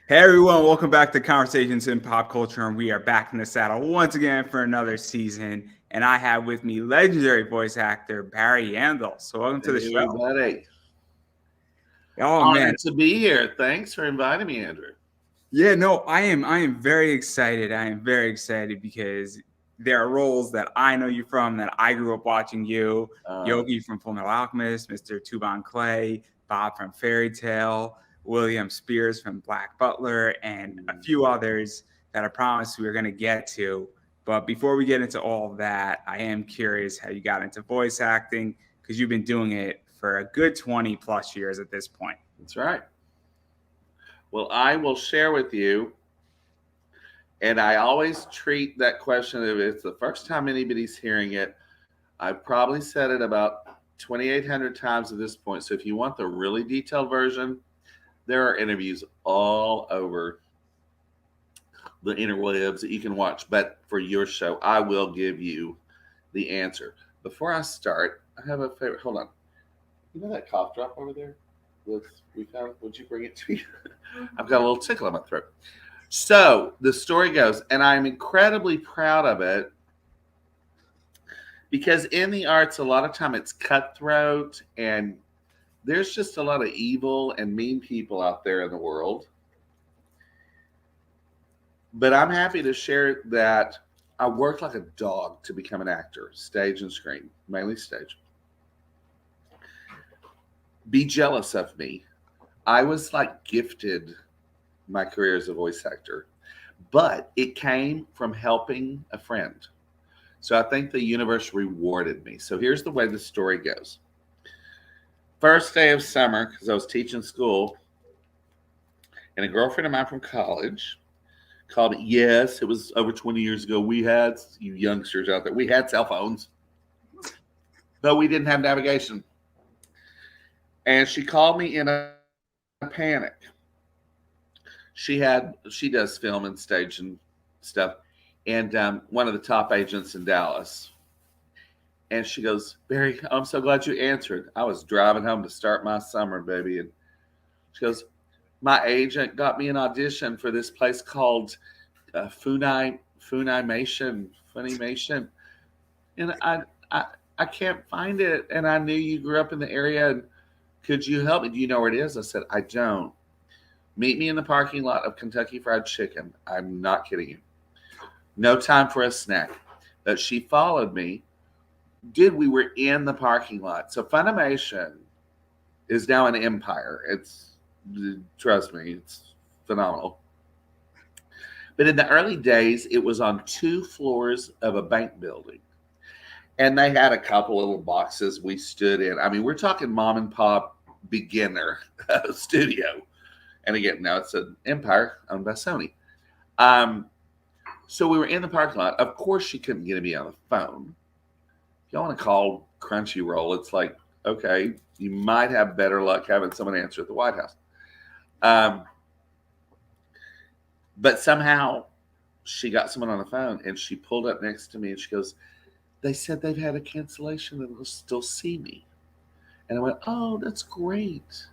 Hey everyone, welcome back to Conversations in Pop Culture, and we are back in the saddle once again for another season. And I have with me legendary voice actor Barry Yandell. So welcome to the Hey, show. everybody. Oh man, Honored to be here. Thanks for inviting me, Andrew. yeah, no, I am very excited. I am very excited because there are roles that I know you from that I grew up watching you. Uh, Yogi from Full Metal Alchemist, Mr. Tuban Clay, Bob from Fairytail, William Spears from Black Butler, and a few others that I promised we were going to get to. But before we get into all of that, I am curious how you got into voice acting because you've been doing it for a good 20 plus years at this point. that's right. Well, I will share with you, and I always treat that question if it's the first time anybody's hearing it. I've probably said it about 2,800 times at this point. So if you want the really detailed version, there are interviews all over the interwebs that you can watch. But for your show, I will give you the answer. Before I start, I have a favorite. Hold on. You know that cough drop over there? We found. Would you bring it to me? I've got a little tickle in my throat. So the story goes, and I'm incredibly proud of it because in the arts, a lot of time it's cutthroat, and there's just a lot of evil and mean people out there in the world. But I'm happy to share that I worked like a dog to become an actor, stage and screen, mainly stage. Be jealous of me. I was like gifted my career as a voice actor, but it came from helping a friend. So I think the universe rewarded me. So here's the way the story goes. First day of summer, because I was teaching school, and a girlfriend of mine from college called me. Yes, it was over 20 years ago. We had, you youngsters out there, we had cell phones, but we didn't have navigation. And she called me in a panic. She does film and stage and stuff, and one of the top agents in Dallas. And she goes, Barry, I'm so glad you answered. I was driving home to start my summer, baby. And she goes, my agent got me an audition for this place called Funimation, and I I can't find it. And I knew you grew up in the area. And could you help me? Do you know where it is? I said, I don't. Meet me in the parking lot of Kentucky Fried Chicken. I'm not kidding you. No time for a snack. But she followed me. Dude, we were in the parking lot. So Funimation is now an empire. Trust me, it's phenomenal. But in the early days, it was on two floors of a bank building. And they had a couple little boxes we stood in. I mean, we're talking mom and pop beginner studio. And again, now it's an empire owned by Sony. Um, so we were in the parking lot. Of course, she couldn't get me on the phone. If y'all want to call Crunchyroll, it's like, okay, you might have better luck having someone answer at the White House. Um, but somehow she got someone on the phone and she pulled up next to me and she goes, they said they've had a cancellation and they'll still see me. And I went, oh, that's great.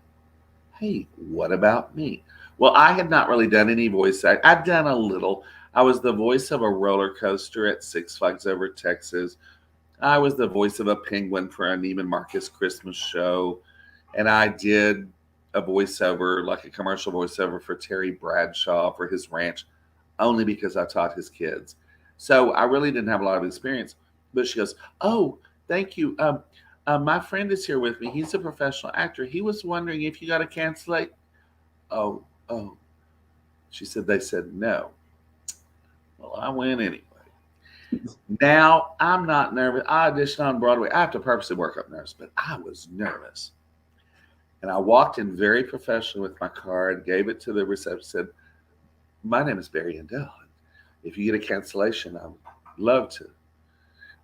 Hey, what about me? Well, I had not really done any voice act. I'd done a little. I was the voice of a roller coaster at Six Flags Over Texas. I was the voice of a penguin for a Neiman Marcus Christmas show. And I did a voiceover, like a commercial voiceover for Terry Bradshaw for his ranch, only because I taught his kids. So I really didn't have a lot of experience. But she goes, oh, thank you. My friend is here with me. He's a professional actor. He was wondering if you got to cancel. Oh. She said, they said no. Well, I went anyway. Now I'm not nervous. I auditioned on Broadway. I have to purposely work up nerves, but I was nervous. And I walked in very professional with my card, gave it to the receptionist, said, my name is Barry Yandell. If you get a cancellation, I'd love to.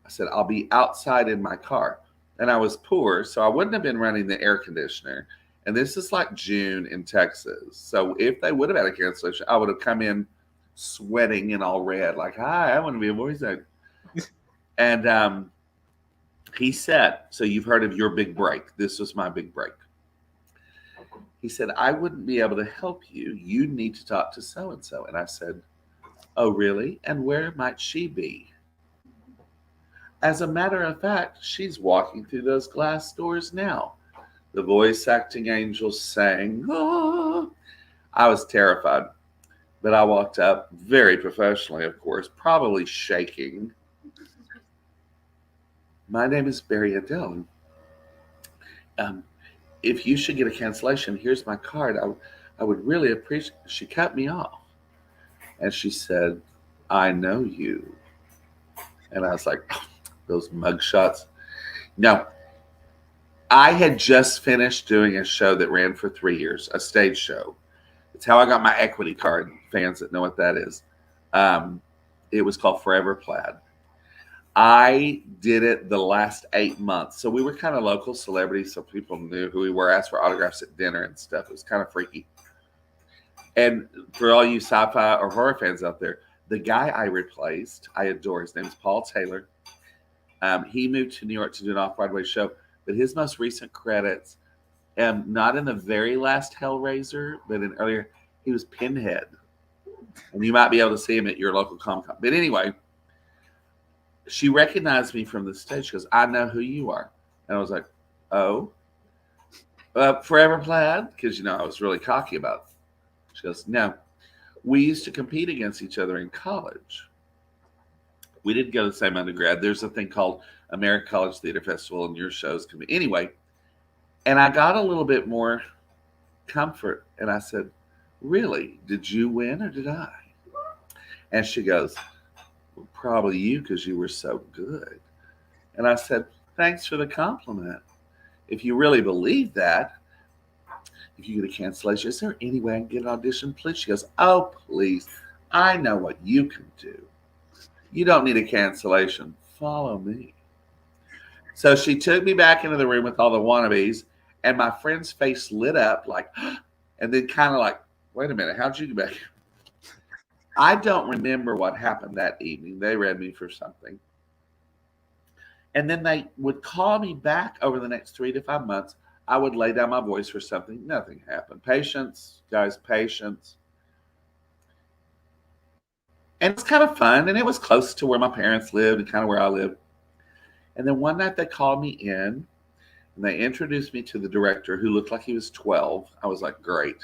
I said, I'll be outside in my car. And I was poor, so I wouldn't have been running the air conditioner. And this is like June in Texas. So if they would have had a cancellation, I would have come in sweating and all red, like, hi, I want to be a voice actor. And he said, so you've heard of your big break. This was my big break. He said, I wouldn't be able to help you. You need to talk to so and so. And I said, oh, really? And where might she be? As a matter of fact, she's walking through those glass doors now. The voice acting angel sang, ah. I was terrified, but I walked up very professionally, of course, probably shaking. My name is Barry Yandell. Um, if you should get a cancellation, here's my card. I would really appreciate. She cut me off, and she said, "I know you," and I was like, oh, "Those mugshots." No, I had just finished doing a show that ran for 3 years, a stage show. It's how I got my equity card. Fans that know what that is. Um, it was called Forever Plaid. I did it the last 8 months. So we were kind of local celebrities, so people knew who we were, asked for autographs at dinner and stuff. It was kind of freaky. And for all you sci-fi or horror fans out there, the guy I replaced, I adore. His name is Paul Taylor. He moved to New York to do an off-Broadway show, but his most recent credits, not in the very last Hellraiser, but in earlier, he was Pinhead. And you might be able to see him at your local Comic-Con. But anyway, she recognized me from the stage. She goes, I know who you are. And I was like, oh, Forever Plaid? Because, I was really cocky about it. She goes, no. We used to compete against each other in college. We didn't go to the same undergrad. There's a thing called American College Theater Festival, and your shows can be. Anyway, and I got a little bit more comfort. And I said, really? Did you win or did I? And she goes, well, probably you because you were so good. And I said, thanks for the compliment. If you really believe that, if you get a cancellation, is there any way I can get an audition, please? She goes, oh, please. I know what you can do. You don't need a cancellation. Follow me. So she took me back into the room with all the wannabes, and my friend's face lit up like, and then kind of like, wait a minute, how'd you get back here? I don't remember what happened that evening. They read me for something. And then they would call me back over the next 3 to 5 months. I would lay down my voice for something. Nothing happened. Patience, guys, patience. And it's kind of fun, and it was close to where my parents lived and kind of where I lived. And then one night they called me in, and they introduced me to the director who looked like he was 12. I was like, great.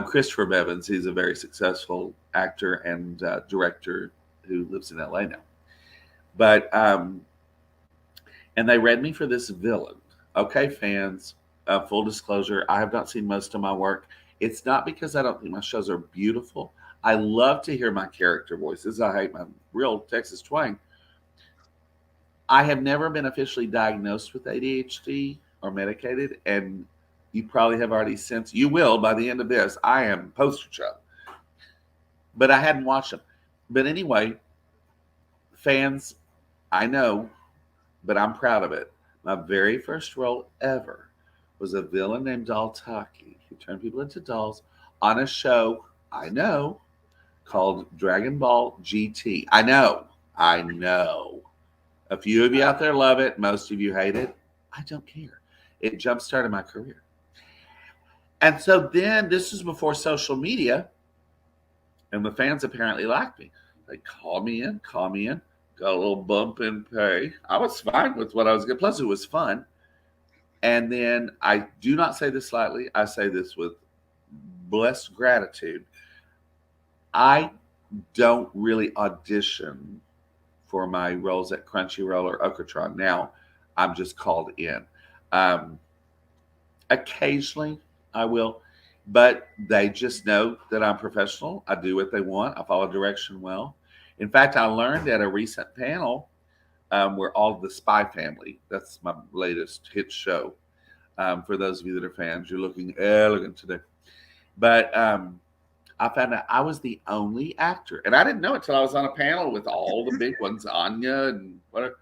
Christopher Bevins, he's a very successful actor and director who lives in LA now. But, and they read me for this villain. Okay, fans, full disclosure, I have not seen most of my work. It's not because I don't think my shows are beautiful. I love to hear my character voices. I hate my real Texas twang. I have never been officially diagnosed with ADHD or medicated, and you probably have already sensed, you will by the end of this, I am poster child. But I hadn't watched them. But anyway, fans, I know, but I'm proud of it. My very first role ever was a villain named Doll Taki who turned people into dolls on a show, I know, called Dragon Ball GT. I know. A few of you out there love it. Most of you hate it. I don't care. It jump-started my career. And so then this is before social media, and the fans apparently liked me. They call me in, got a little bump in pay. I was fine with what I was getting. Plus, it was fun. And then I do not say this lightly. I say this with blessed gratitude. I don't really audition for my roles at Crunchyroll or Okratron. Now, I'm just called in. Occasionally, I will, but they just know that I'm professional. I do what they want. I follow direction well. In fact, I learned at a recent panel where all the Spy Family, that's my latest hit show. For those of you that are fans, you're looking elegant today. But I found out I was the only actor. And I didn't know it until I was on a panel with all the big ones, Anya and whatever.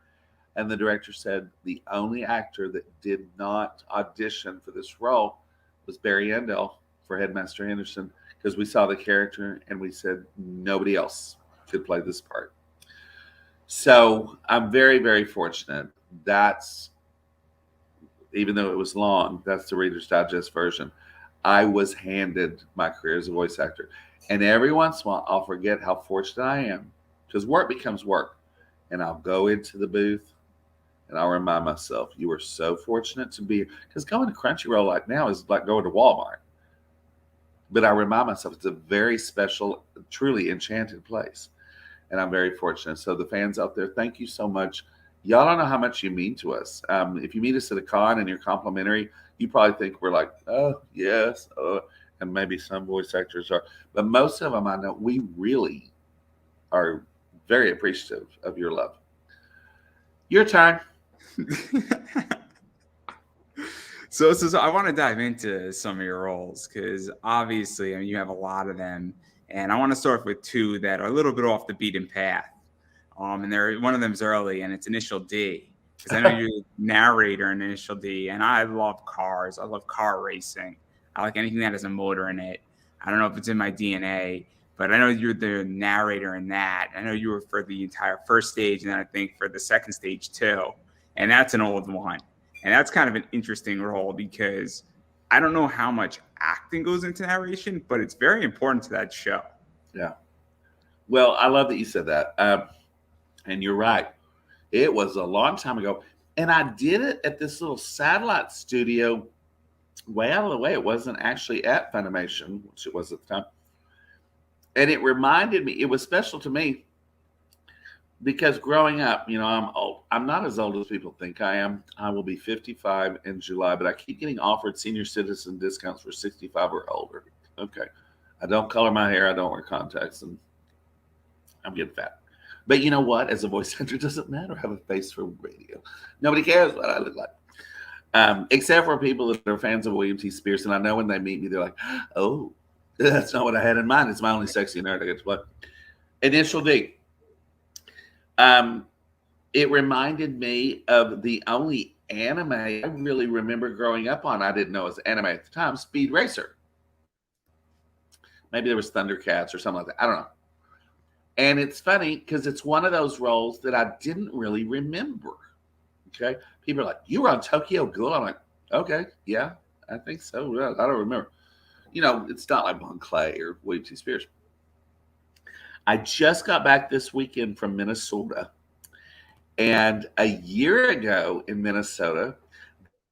And the director said the only actor that did not audition for this role was Barry Yandell for Headmaster Henderson, because we saw the character and we said nobody else could play this part. So I'm very, very fortunate. That's even though it was long, that's the Reader's Digest version. I was handed my career as a voice actor. And every once in a while, I'll forget how fortunate I am because work becomes work. And I'll go into the booth and I'll remind myself, you are so fortunate to be, because going to Crunchyroll like now is like going to Walmart. But I remind myself it's a very special, truly enchanted place. And I'm very fortunate. So the fans out there, thank you so much. Y'all don't know how much you mean to us. If you meet us at a con and you're complimentary, you probably think we're like, oh, yes. And maybe some voice actors are. But most of them, I know, we really are very appreciative of your love. Your time. So I want to dive into some of your roles because obviously, I mean, you have a lot of them, and I want to start with two that are a little bit off the beaten path. And one of them's early, and it's Initial D because I know you're the narrator in Initial D, and I love cars. I love car racing. I like anything that has a motor in it. I don't know if it's in my DNA, but I know you're the narrator in that. I know you were for the entire first stage, and then I think for the second stage too, and that's an old one. And that's kind of an interesting role because I don't know how much acting goes into narration, but it's very important to that show. Yeah. Well, I love that you said that. And you're right. It was a long time ago. And I did it at this little satellite studio way out of the way. It wasn't actually at Funimation, which it was at the time. And it reminded me, it was special to me because growing up, I'm old. I'm not as old as people think I am. I will be 55 in July, but I keep getting offered senior citizen discounts for 65 or older. Okay. I don't color my hair. I don't wear contacts, and I'm getting fat. But you know what? As a voice actor, it doesn't matter. I have a face for radio. Nobody cares what I look like. Except for people that are fans of William T. Spears. And I know when they meet me, they're like, oh, that's not what I had in mind. It's my only sexy nerd I get to play. Initial D. It reminded me of the only anime I really remember growing up on. I didn't know it was anime at the time, Speed Racer. Maybe there was Thundercats or something like that. I don't know. And it's funny because it's one of those roles that I didn't really remember. Okay. People are like, you were on Tokyo Ghoul? I'm like, okay, yeah, I think so. I don't remember. It's not like Bon Clay or William T. Spears. I just got back this weekend from Minnesota. And a year ago in Minnesota,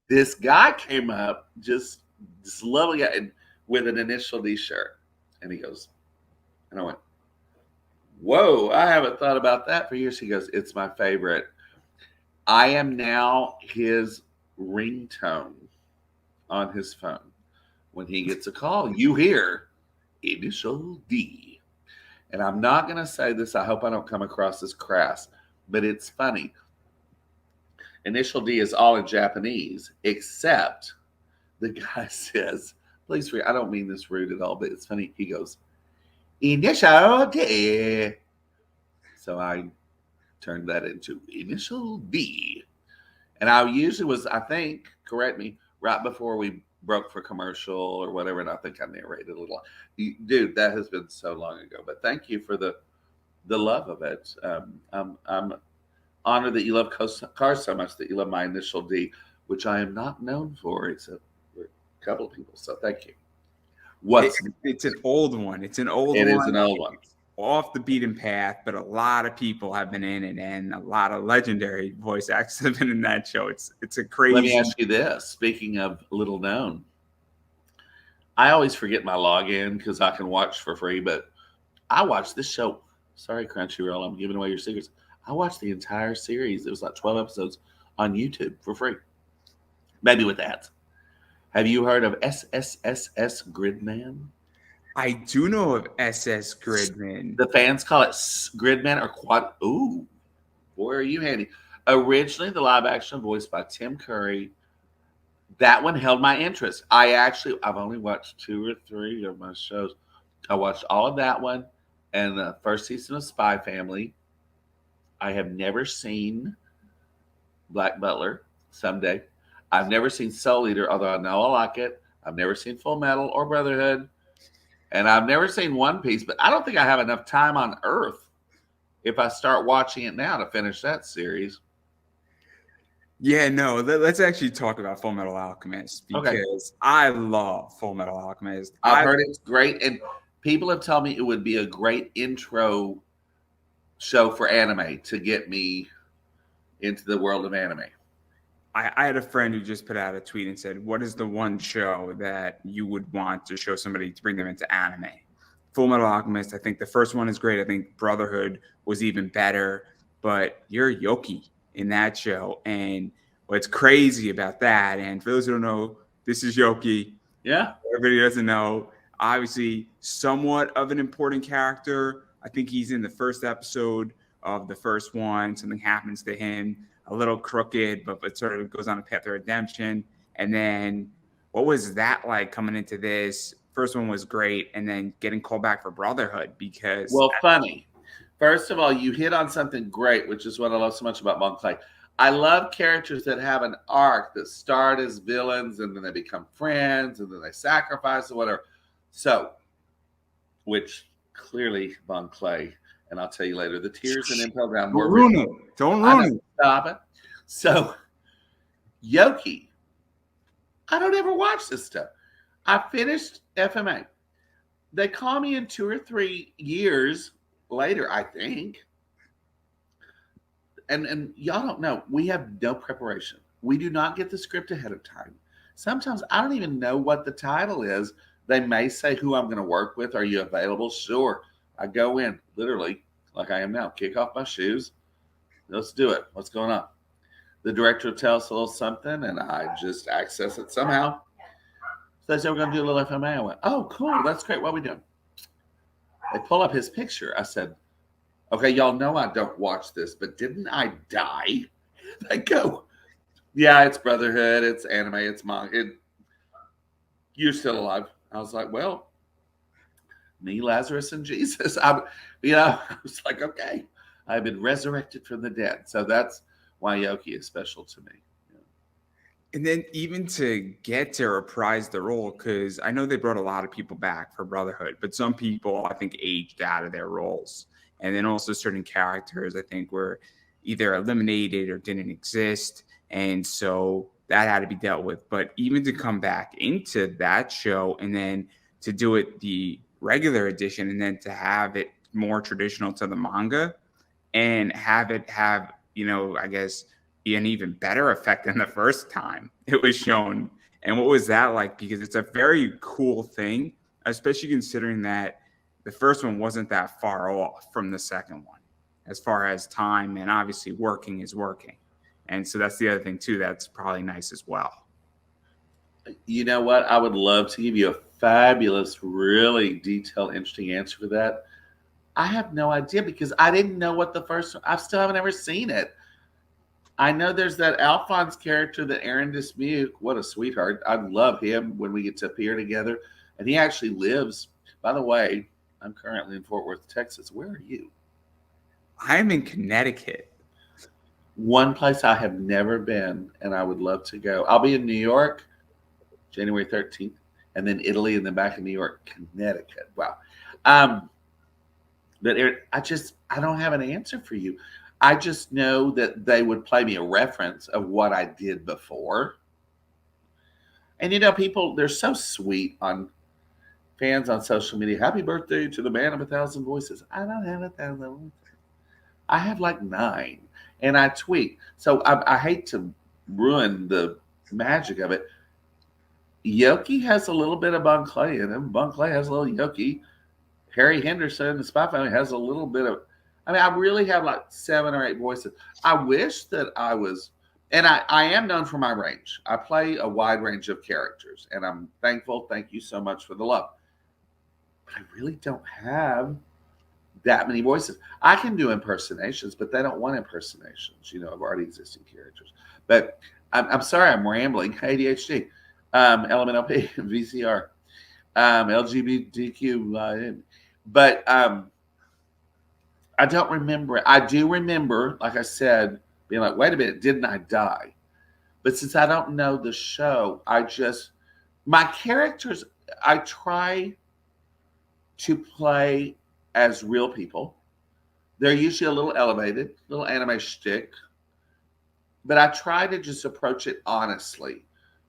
this guy came up, just this lovely guy, with an Initial D shirt. And he goes, and I went, whoa, I haven't thought about that for years. He goes, it's my favorite. I am now his ringtone on his phone. When he gets a call, you hear Initial D. And I'm not going to say this. I hope I don't come across as crass, but it's funny. Initial D is all in Japanese, except the guy says, please, I don't mean this rude at all, but it's funny. He goes, Initial D. So I turned that into Initial D. And I usually was, I think, correct me, right before we broke for commercial or whatever, and I think I narrated a little. Dude, that has been so long ago. But thank you for the love of it. I'm honored that you love cars so much that you love my Initial D, which I am not known for, except for a couple of people. So thank you. It's an old one. It's an old one. It is an old one. It's off the beaten path, but a lot of people have been in it, and a lot of legendary voice actors have been in that show. It's a crazy. Let me ask you this. Speaking of little known, I always forget my login because I can watch for free, but I watched this show. Sorry, Crunchyroll, I'm giving away your secrets. I watched the entire series. It was like 12 episodes on YouTube for free. Maybe with ads. Have you heard of SSSS Gridman? I do know of SS Gridman. The fans call it Gridman or Quad. Ooh, boy, are you handy. Originally, the live action voiced by Tim Curry. That one held my interest. I've only watched 2 or 3 of my shows. I watched all of that one and the first season of Spy Family. I have never seen Black Butler. Someday. I've never seen Soul Eater, although I know I like it. I've never seen Full Metal or Brotherhood. And I've never seen One Piece, but I don't think I have enough time on Earth if I start watching it now to finish that series. Yeah, no, let's actually talk about Full Metal Alchemist Okay. because I love Full Metal Alchemist. I've heard it's great, and people have told me it would be a great intro show for anime to get me into the world of anime. I had a friend who just put out a tweet and said, "What is the one show that you would want to show somebody to bring them into anime?" Full Metal Alchemist. I think the first one is great. I think Brotherhood was even better, but you're Yoki in that show, and what's crazy about that, and for those who don't know, this is Yoki. Yeah. Everybody doesn't know. Obviously, somewhat of an important character. I think he's in the first episode of the first one. Something happens to him, a little crooked, but sort of goes on a path of redemption. And then, what was that like coming into this? First one was great, and then getting called back for Brotherhood because Well, funny. First of all, you hit on something great, which is what I love so much about Bon Clay. I love characters that have an arc that start as villains and then they become friends and then they sacrifice or whatever. So, which clearly Bon Clay, and I'll tell you later, the tears and Impel Down don't were ruin written. it. Don't I know, ruin it. stop it. So, Yoki, I don't ever watch this stuff. I finished FMA. They call me in 2 or 3 years later, I think. And y'all don't know, we have no preparation. We do not get the script ahead of time. Sometimes I don't even know what the title is. They may say who I'm going to work with. Are you available? Sure. I go in, literally, like I am now, kick off my shoes. Let's do it. What's going on? The director will tell us a little something, and I just access it somehow. So they said, we're going to do a little FMA. I went, oh, cool. That's great. What are we doing? They pull up his picture. I said, okay, y'all know I don't watch this, but didn't I die? They go, yeah, it's Brotherhood, it's anime, it's manga. You're still alive. I was like, well, me, Lazarus, and Jesus. I was like, okay, I've been resurrected from the dead. So that's why Yoki is special to me. And then even to get to reprise the role, because I know they brought a lot of people back for Brotherhood, but some people I think aged out of their roles. And then also certain characters I think were either eliminated or didn't exist. And so that had to be dealt with. But even to come back into that show and then to do it the regular edition and then to have it more traditional to the manga and have it have, I guess be an even better effect than the first time it was shown. And what was that like? Because it's a very cool thing, especially considering that the first one wasn't that far off from the second one as far as time and obviously working is working. And so that's the other thing too that's probably nice as well. You know what? I would love to give you a fabulous, really detailed, interesting answer for that. I have no idea because I didn't know what the first one. I still haven't ever seen it. I know there's that Alphonse character that Aaron Dismuke. What a sweetheart. I love him when we get to appear together. And he actually lives, by the way, I'm currently in Fort Worth, Texas. Where are you? I'm in Connecticut. One place I have never been and I would love to go. I'll be in New York, January 13th, and then Italy, and then back in New York, Connecticut. Wow. But Aaron, I don't have an answer for you. I just know that they would play me a reference of what I did before. And people, they're so sweet on fans on social media. Happy birthday to the man of 1,000 voices. I don't have 1,000 voices. I have like 9, and I tweet. So I hate to ruin the magic of it. Yoki has a little bit of Bon Clay in him. Bon Clay has a little Yoki. Harry Henderson, the Spy Family, has a little bit of. I mean, I really have like 7 or 8 voices. I wish that I was, and I am known for my range. I play a wide range of characters, and I'm thankful. Thank you so much for the love. But I really don't have that many voices. I can do impersonations, but they don't want impersonations, of already existing characters. But I'm sorry, I'm rambling. ADHD, LMNOP, VCR, LGBTQ, but I don't remember. I do remember, like I said, being like, wait a minute, didn't I die? But since I don't know the show, my characters, I try to play as real people. They're usually a little elevated, little anime shtick. but I try to just approach it honestly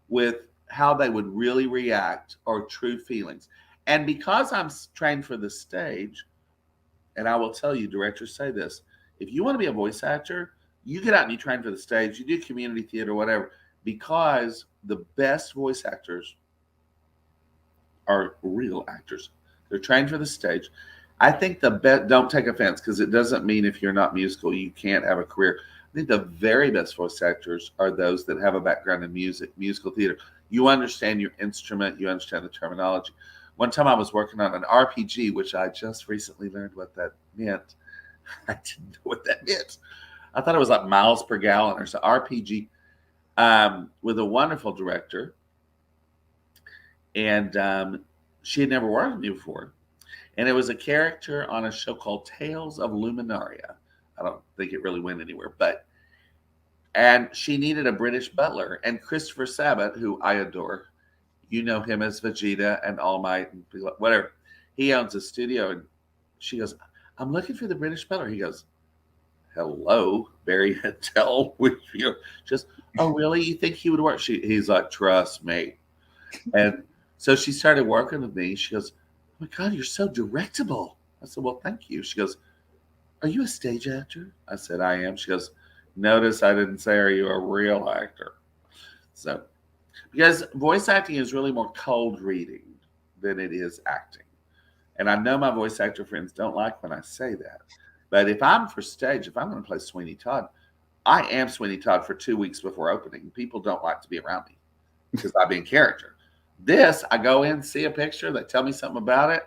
with how they would really react or true feelings. And because I'm trained for the stage, and I will tell you, directors say this: if you want to be a voice actor, you get out and you train for the stage, you do community theater, whatever, because the best voice actors are real actors. They're trained for the stage. I think the best, don't take offense because it doesn't mean if you're not musical, you can't have a career. I think the very best voice actors are those that have a background in music, musical theater. You understand your instrument, you understand the terminology. One time I was working on an RPG, which I just recently learned what that meant. I didn't know what that meant. I thought it was like miles per gallon or so. RPG with a wonderful director. And she had never worked with me before. And it was a character on a show called Tales of Luminaria. I don't think it really went anywhere, and she needed a British butler. And Christopher Sabat, who I adore, you know him as Vegeta and All Might and whatever. He owns a studio, and she goes, "I'm looking for the British butler." He goes, "Hello, Barry Yandell with you." Just, "Oh, really? You think he would work?" He's like, "Trust me." And so she started working with me. She goes, "Oh my God, you're so directable." I said, "Well, thank you." She goes, "Are you a stage actor?" I said, "I am." She goes, "Notice I didn't say, are you a real actor?" So, because voice acting is really more cold reading than it is acting. And I know my voice actor friends don't like when I say that. But if I'm for stage, if I'm going to play Sweeney Todd, I am Sweeney Todd for 2 weeks before opening. People don't like to be around me because I be in character. This, I go in, see a picture, they tell me something about it.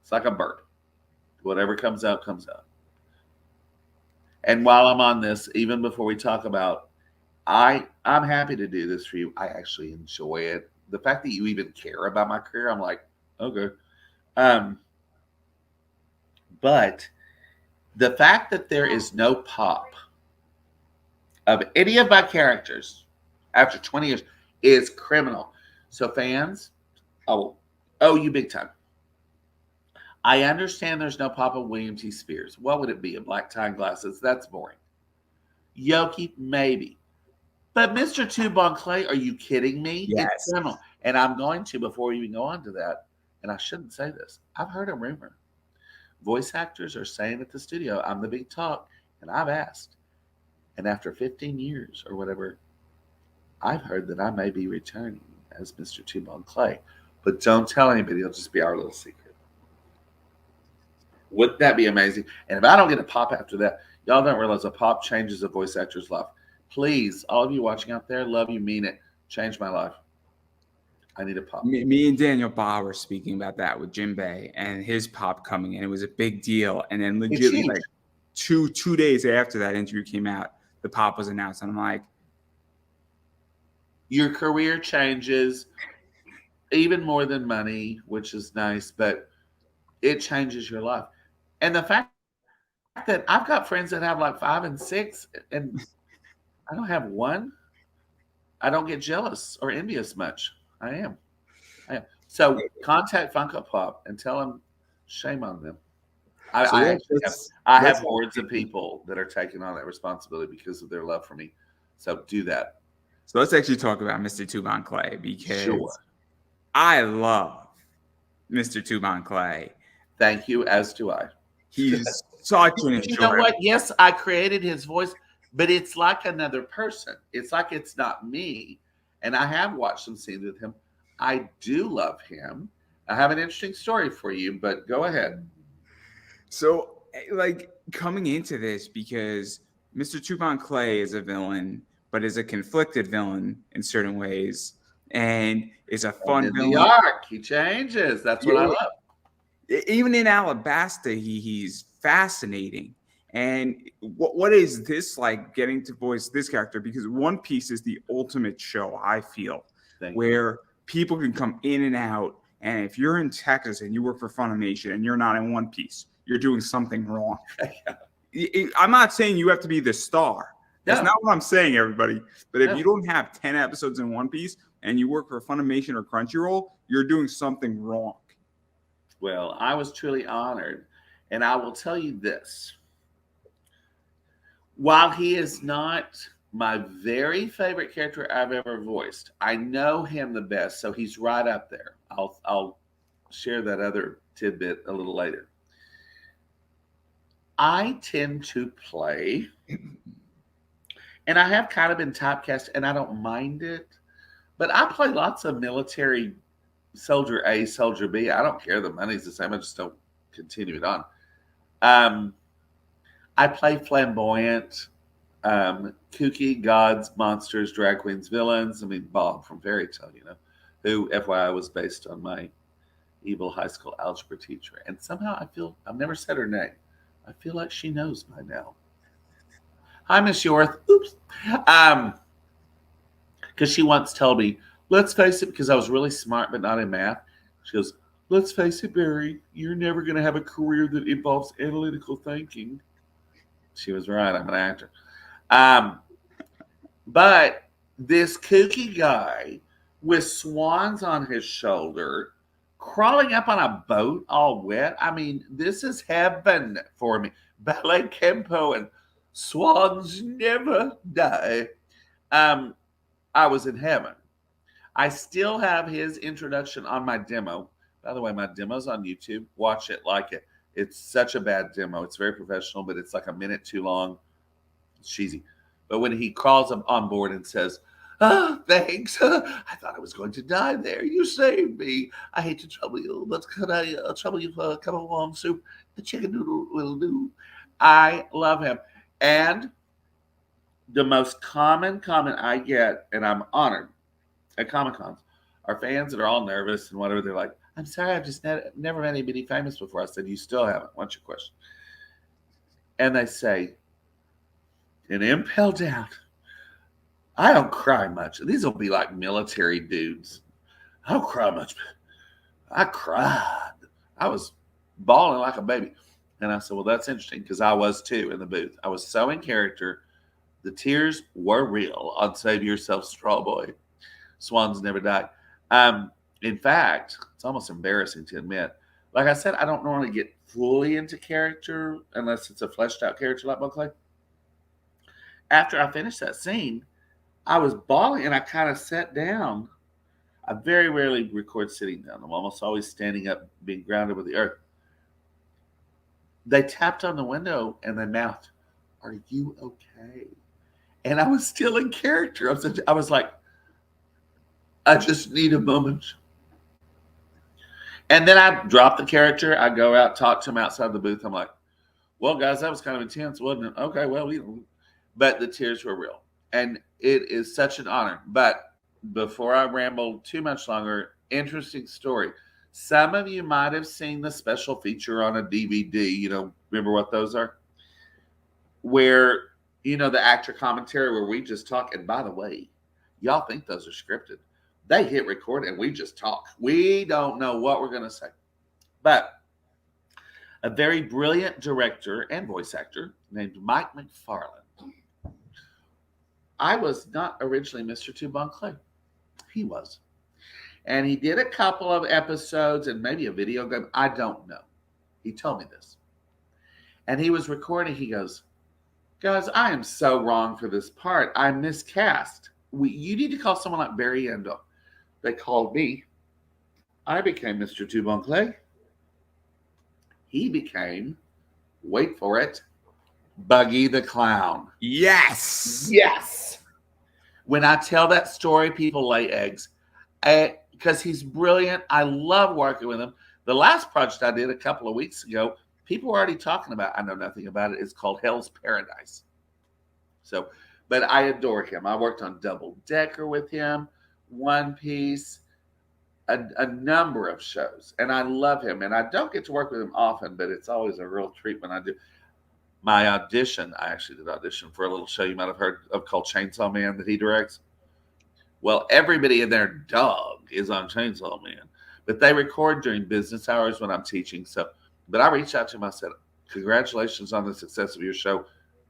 It's like a bird. Whatever comes out, comes out. And while I'm on this, even before we talk about, I'm happy to do this for you. I actually enjoy it. The fact that you even care about my career, I'm like, okay. But the fact that there is no pop of any of my characters after 20 years is criminal. So fans, oh, you big time. I understand there's no pop of William T. Spears. What would it be? A black tie and glasses? That's boring. Yoki, maybe. But Mr. Two Bon Clay, are you kidding me? Yes. It's criminal. And I'm going to, before we even go on to that, and I shouldn't say this, I've heard a rumor. Voice actors are saying at the studio, I'm the big talk, and I've asked. And after 15 years or whatever, I've heard that I may be returning as Mr. Two Bon Clay. But don't tell anybody, it'll just be our little secret. Wouldn't that be amazing? And if I don't get a pop after that, y'all don't realize a pop changes a voice actor's life. Please, all of you watching out there, love you, mean it. Change my life. I need a pop. Me and Daniel Ba were speaking about that with Jim Bay and his pop coming in. It was a big deal. And then legitimately like two days after that interview came out, the pop was announced. And I'm like, your career changes even more than money, which is nice, but it changes your life. And the fact that I've got friends that have like 5 and 6, and I don't have one, I don't get jealous or envious much. I am. So contact Funko Pop and tell them shame on them. I have hordes of people that are taking on that responsibility because of their love for me. So do that. So let's actually talk about Mr. Two Bon Clay because I love Mr. Two Bon Clay. Thank you, as do I. He's such an enjoyer. You know what? Yes, I created his voice, but it's like another person. It's like it's not me. And I have watched some scenes with him. I do love him. I have an interesting story for you, but go ahead. So, like, coming into this, because Mr. Two Bon Clay is a villain, but is a conflicted villain in certain ways, and is a fun villain. The arc, he changes. That's what I love. Even in Alabasta, he's fascinating. And what is this like getting to voice this character? Because One Piece is the ultimate show, I feel, where people can come in and out. And if you're in Texas and you work for Funimation and you're not in One Piece, you're doing something wrong. I'm not saying you have to be the star. That's not what I'm saying, everybody. But if you don't have 10 episodes in One Piece and you work for Funimation or Crunchyroll, you're doing something wrong. Well, I was truly honored. And I will tell you this. While he is not My very favorite character I've ever voiced. I know him the best, so he's right up there. I'll share that other tidbit a little later. I tend to play, and I have kind of been typecast, and I don't mind it, but I play lots of military soldier A, soldier B. I don't care. The money's the same. I just don't continue it on. Um, I play flamboyant, kooky gods, monsters, drag queens, villains. I mean, Bob from Fairytail, who, FYI, was based on my evil high school algebra teacher. And somehow I feel, I've never said her name. I feel like she knows by now. Hi, Miss Yorth. Oops. Because she once told me, let's face it, because I was really smart but not in math. She goes, let's face it, Barry, you're never going to have a career that involves analytical thinking. She was right. I'm an actor. But this kooky guy with swans on his shoulder, crawling up on a boat all wet. I mean, this is heaven for me. Ballet Kempo and swans never die. I was in heaven. I still have his introduction on my demo. By the way, my demo's on YouTube. Watch it, like it. It's such a bad demo. It's very professional, but it's like a minute too long. It's cheesy. But when he crawls up on board and says, thanks. I thought I was going to die there. You saved me. I hate to trouble you, but could I trouble you for a cup of warm soup? The chicken noodle will do. I love him. And the most common comment I get, and I'm honored at Comic-Cons, are fans that are all nervous and whatever. They're like, I'm sorry, I've just never met anybody famous before. I said, you still haven't. What's your question? And they say, in Impel Down, I don't cry much. These will be like military dudes. I don't cry much. I cried. I was bawling like a baby. And I said, well, that's interesting, because I was too in the booth. I was so in character. The tears were real on Save Yourself, Straw Boy. Swans never die. In fact, it's almost embarrassing to admit. Like I said, I don't normally get fully into character unless it's a fleshed out character like Buckley. After I finished that scene, I was bawling and I kind of sat down. I very rarely record sitting down. I'm almost always standing up, being grounded with the earth. They tapped on the window and they mouthed, "Are you okay?" And I was still in character. I was like, I just need a moment. And then I drop the character. I go out, talk to him outside the booth. I'm like, well, guys, that was kind of intense, wasn't it? Okay, well, but the tears were real. And it is such an honor. But before I ramble too much longer, interesting story. Some of you might have seen the special feature on a DVD. Remember what those are? Where, the actor commentary where we just talk. And by the way, y'all think those are scripted. They hit record and we just talk. We don't know what we're going to say. But a very brilliant director and voice actor named Mike McFarland. I was not originally Mr. Toubon Clay. He was. And he did a couple of episodes and maybe a video game. I don't know. He told me this. And he was recording. He goes, guys, I am so wrong for this part. I miscast. You need to call someone like Barry Yandell. They called me. I became Mr. Toubon Clay. He became, wait for it, Buggy the Clown. Yes. Yes. When I tell that story, people lay eggs. Because he's brilliant. I love working with him. The last project I did a couple of weeks ago, people were already talking about, I know nothing about it. It's called Hell's Paradise. But I adore him. I worked on Double Decker with him, One Piece, a number of shows. And I love him. And I don't get to work with him often, but it's always a real treat when I do. My audition, I actually did audition for a little show you might have heard of called Chainsaw Man that he directs. Well, everybody and their dog is on Chainsaw Man. But they record during business hours when I'm teaching. But I reached out to him. I said, congratulations on the success of your show.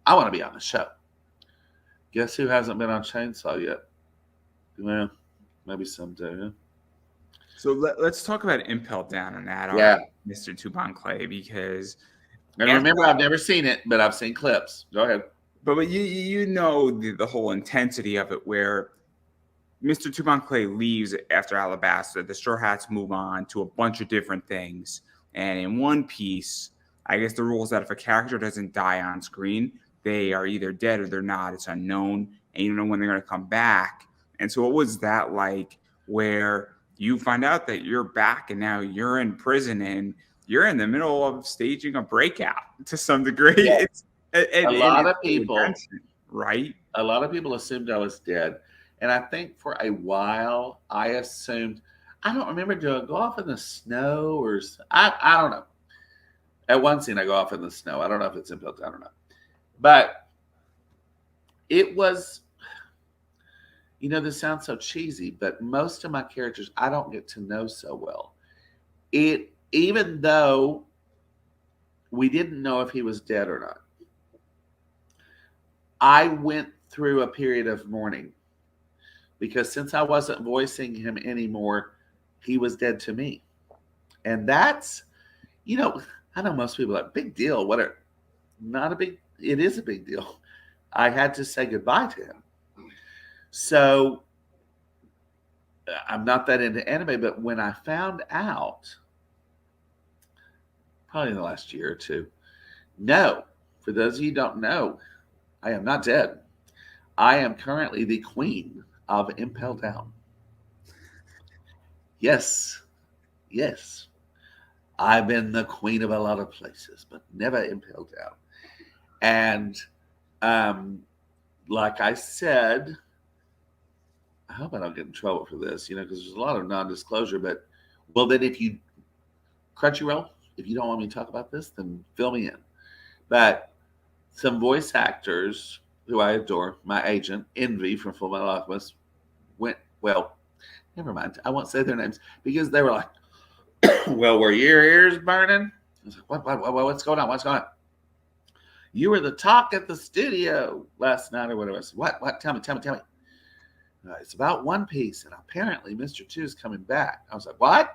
I want to be on the show. Guess who hasn't been on Chainsaw yet? Well, maybe someday. Yeah? So let's talk about Impel Down and that, Mr. Toubon Clay, because... And remember, I've never seen it, but I've seen clips. Go ahead. but you know the whole intensity of it, where Mr. Tubon Clay leaves after Alabasta. The Straw Hats move on to a bunch of different things. And in One Piece, I guess the rule is that if a character doesn't die on screen, they are either dead or they're not. It's unknown, and you don't know when they're going to come back. And so, what was that like, where you find out that you're back and now you're in prison and you're in the middle of staging a breakout to some degree? Yeah. It's and A lot it's of people, intention, right? a lot of people assumed I was dead. And I think for a while, I assumed, I don't remember, do I go off in the snow or, I don't know. At one scene, I go off in the snow. I don't know if it's in Built, I don't know. But it was, this sounds so cheesy, but most of my characters, I don't get to know so well. Even though we didn't know if he was dead or not, I went through a period of mourning. Because since I wasn't voicing him anymore, he was dead to me. And that's, I know most people are like, big deal. It is a big deal. I had to say goodbye to him. So I'm not that into anime, but when I found out, probably in the last year or two, no, for those of you who don't know, I am not dead. I am currently the queen of Impel Down. Yes. I've been the queen of a lot of places, but never Impel Down. And like I said, I hope I don't get in trouble for this, because there's a lot of non-disclosure. But then if you Crunchyroll, if you don't want me to talk about this, then fill me in. But some voice actors who I adore, my agent, Envy from Full Metal Alchemist, never mind. I won't say their names because they were like, well, were your ears burning? I was like, what's going on? What's going on? You were the talk at the studio last night or whatever. I said, what? Tell me. It's about One Piece, and apparently Mr. Two is coming back. I was like, what?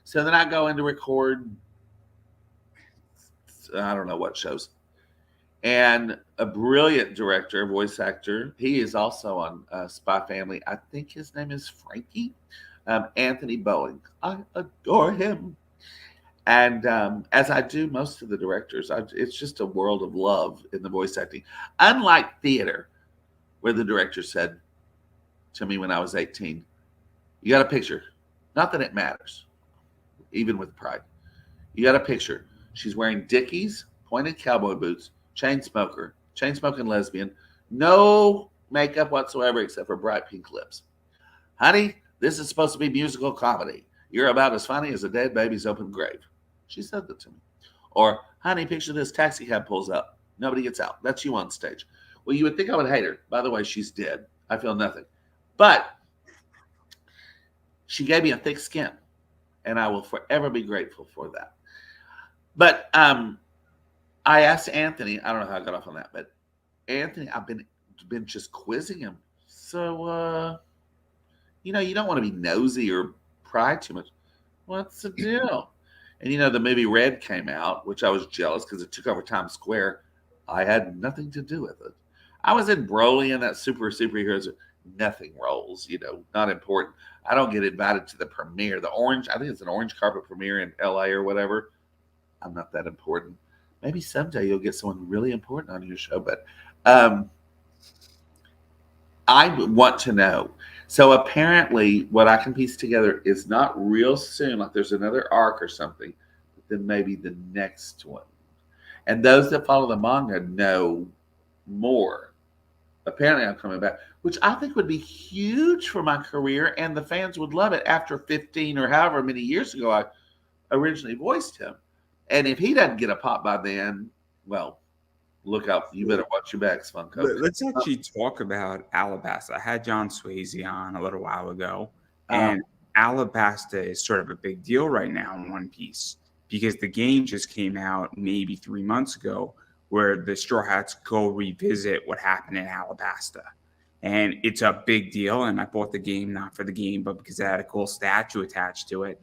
So then I go in to record, I don't know what shows. And a brilliant director, voice actor. He is also on Spy Family. I think his name is Frankie. Anthony Boeing. I adore him. And as I do most of the directors, it's just a world of love in the voice acting. Unlike theater, where the director said to me when I was 18, you got a picture. Not that it matters, even with pride. You got a picture. She's wearing Dickies, pointed cowboy boots, chain smoking lesbian, no makeup whatsoever except for bright pink lips. Honey, this is supposed to be musical comedy. You're about as funny as a dead baby's open grave. She said that to me. Or, honey, picture this taxi cab pulls up. Nobody gets out. That's you on stage. Well, you would think I would hate her. By the way, she's dead. I feel nothing. But she gave me a thick skin, and I will forever be grateful for that. But I asked Anthony, I don't know how I got off on that, but Anthony, I've been just quizzing him. So, you don't want to be nosy or pry too much. What's the deal? And, the movie Red came out, which I was jealous because it took over Times Square. I had nothing to do with it. I was in Broly and that superheroes. Nothing rolls, not important. I don't get invited to the premiere. I think it's an orange carpet premiere in LA or whatever. I'm not that important. Maybe someday you'll get someone really important on your show, but I want to know. So apparently what I can piece together is not real soon, like there's another arc or something, but then maybe the next one. And those that follow the manga know more. Apparently I'm coming back, which I think would be huge for my career, and the fans would love it after 15 or however many years ago I originally voiced him. And if he doesn't get a pop by then, well, look out. You better watch your backs, Funko. Let's actually talk about Alabasta. I had John Swayze on a little while ago, and Alabasta is sort of a big deal right now in One Piece because the game just came out maybe 3 months ago where the Straw Hats go revisit what happened in Alabasta. And it's a big deal, and I bought the game not for the game, but because it had a cool statue attached to it.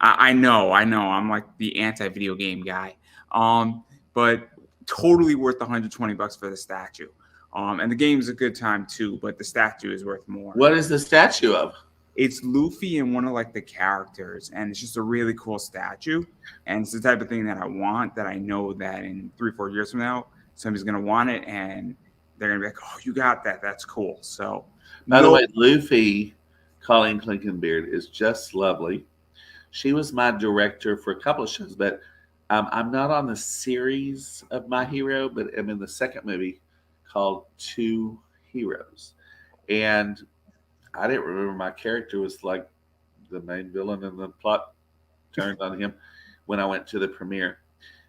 I know. I'm like the anti-video game guy. But totally worth $120 for the statue. And the game is a good time too, but the statue is worth more. What is the statue of? It's Luffy and one of like the characters, and it's just a really cool statue. And it's the type of thing that I want, that I know that in 3-4 years from now, somebody's gonna want it, and they're gonna be like, "Oh, you got that? That's cool." So, By the way, Luffy, Colleen Clinkenbeard, is just lovely. She was my director for a couple of shows, but I'm not on the series of My Hero, but I'm in the second movie called Two Heroes. And I didn't remember my character was like the main villain, and the plot turned on him when I went to the premiere.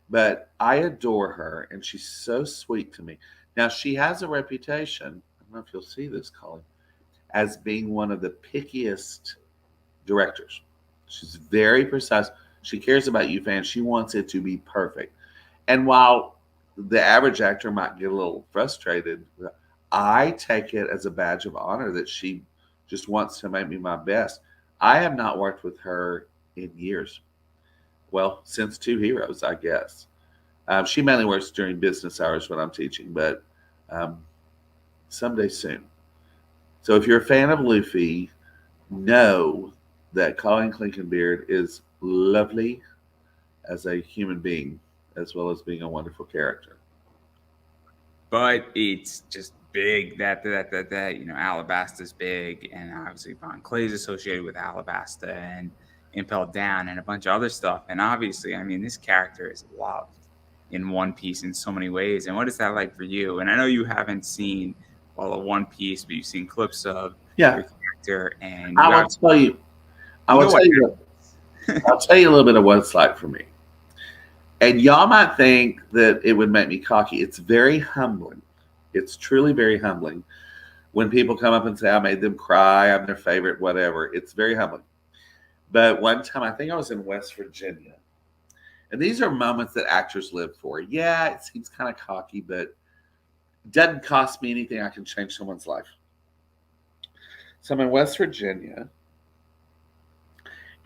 But I adore her, and she's so sweet to me. Now, she has a reputation, I don't know if you'll see this, Colin, as being one of the pickiest directors. She's very precise. She cares about you fans. She wants it to be perfect. And while the average actor might get a little frustrated, I take it as a badge of honor that she just wants to make me my best. I have not worked with her in years. Well, since Two Heroes, I guess. She mainly works during business hours when I'm teaching, but someday soon. So if you're a fan of Luffy, know that Colleen Clinkenbeard is lovely as a human being, as well as being a wonderful character. But it's just big that Alabasta's big, and obviously Von Clay's associated with Alabasta and Impel Down and a bunch of other stuff. And obviously, I mean, this character is loved in One Piece in so many ways. And what is that like for you? And I know you haven't seen all of One Piece, but you've seen clips of your character. And I will tell you, I'll tell you a little bit of what it's like for me. And y'all might think that it would make me cocky. It's very humbling. It's truly very humbling when people come up and say, I made them cry, I'm their favorite, whatever. It's very humbling. But one time, I think I was in West Virginia. And these are moments that actors live for. Yeah, it seems kind of cocky, but it doesn't cost me anything. I can change someone's life. So I'm in West Virginia.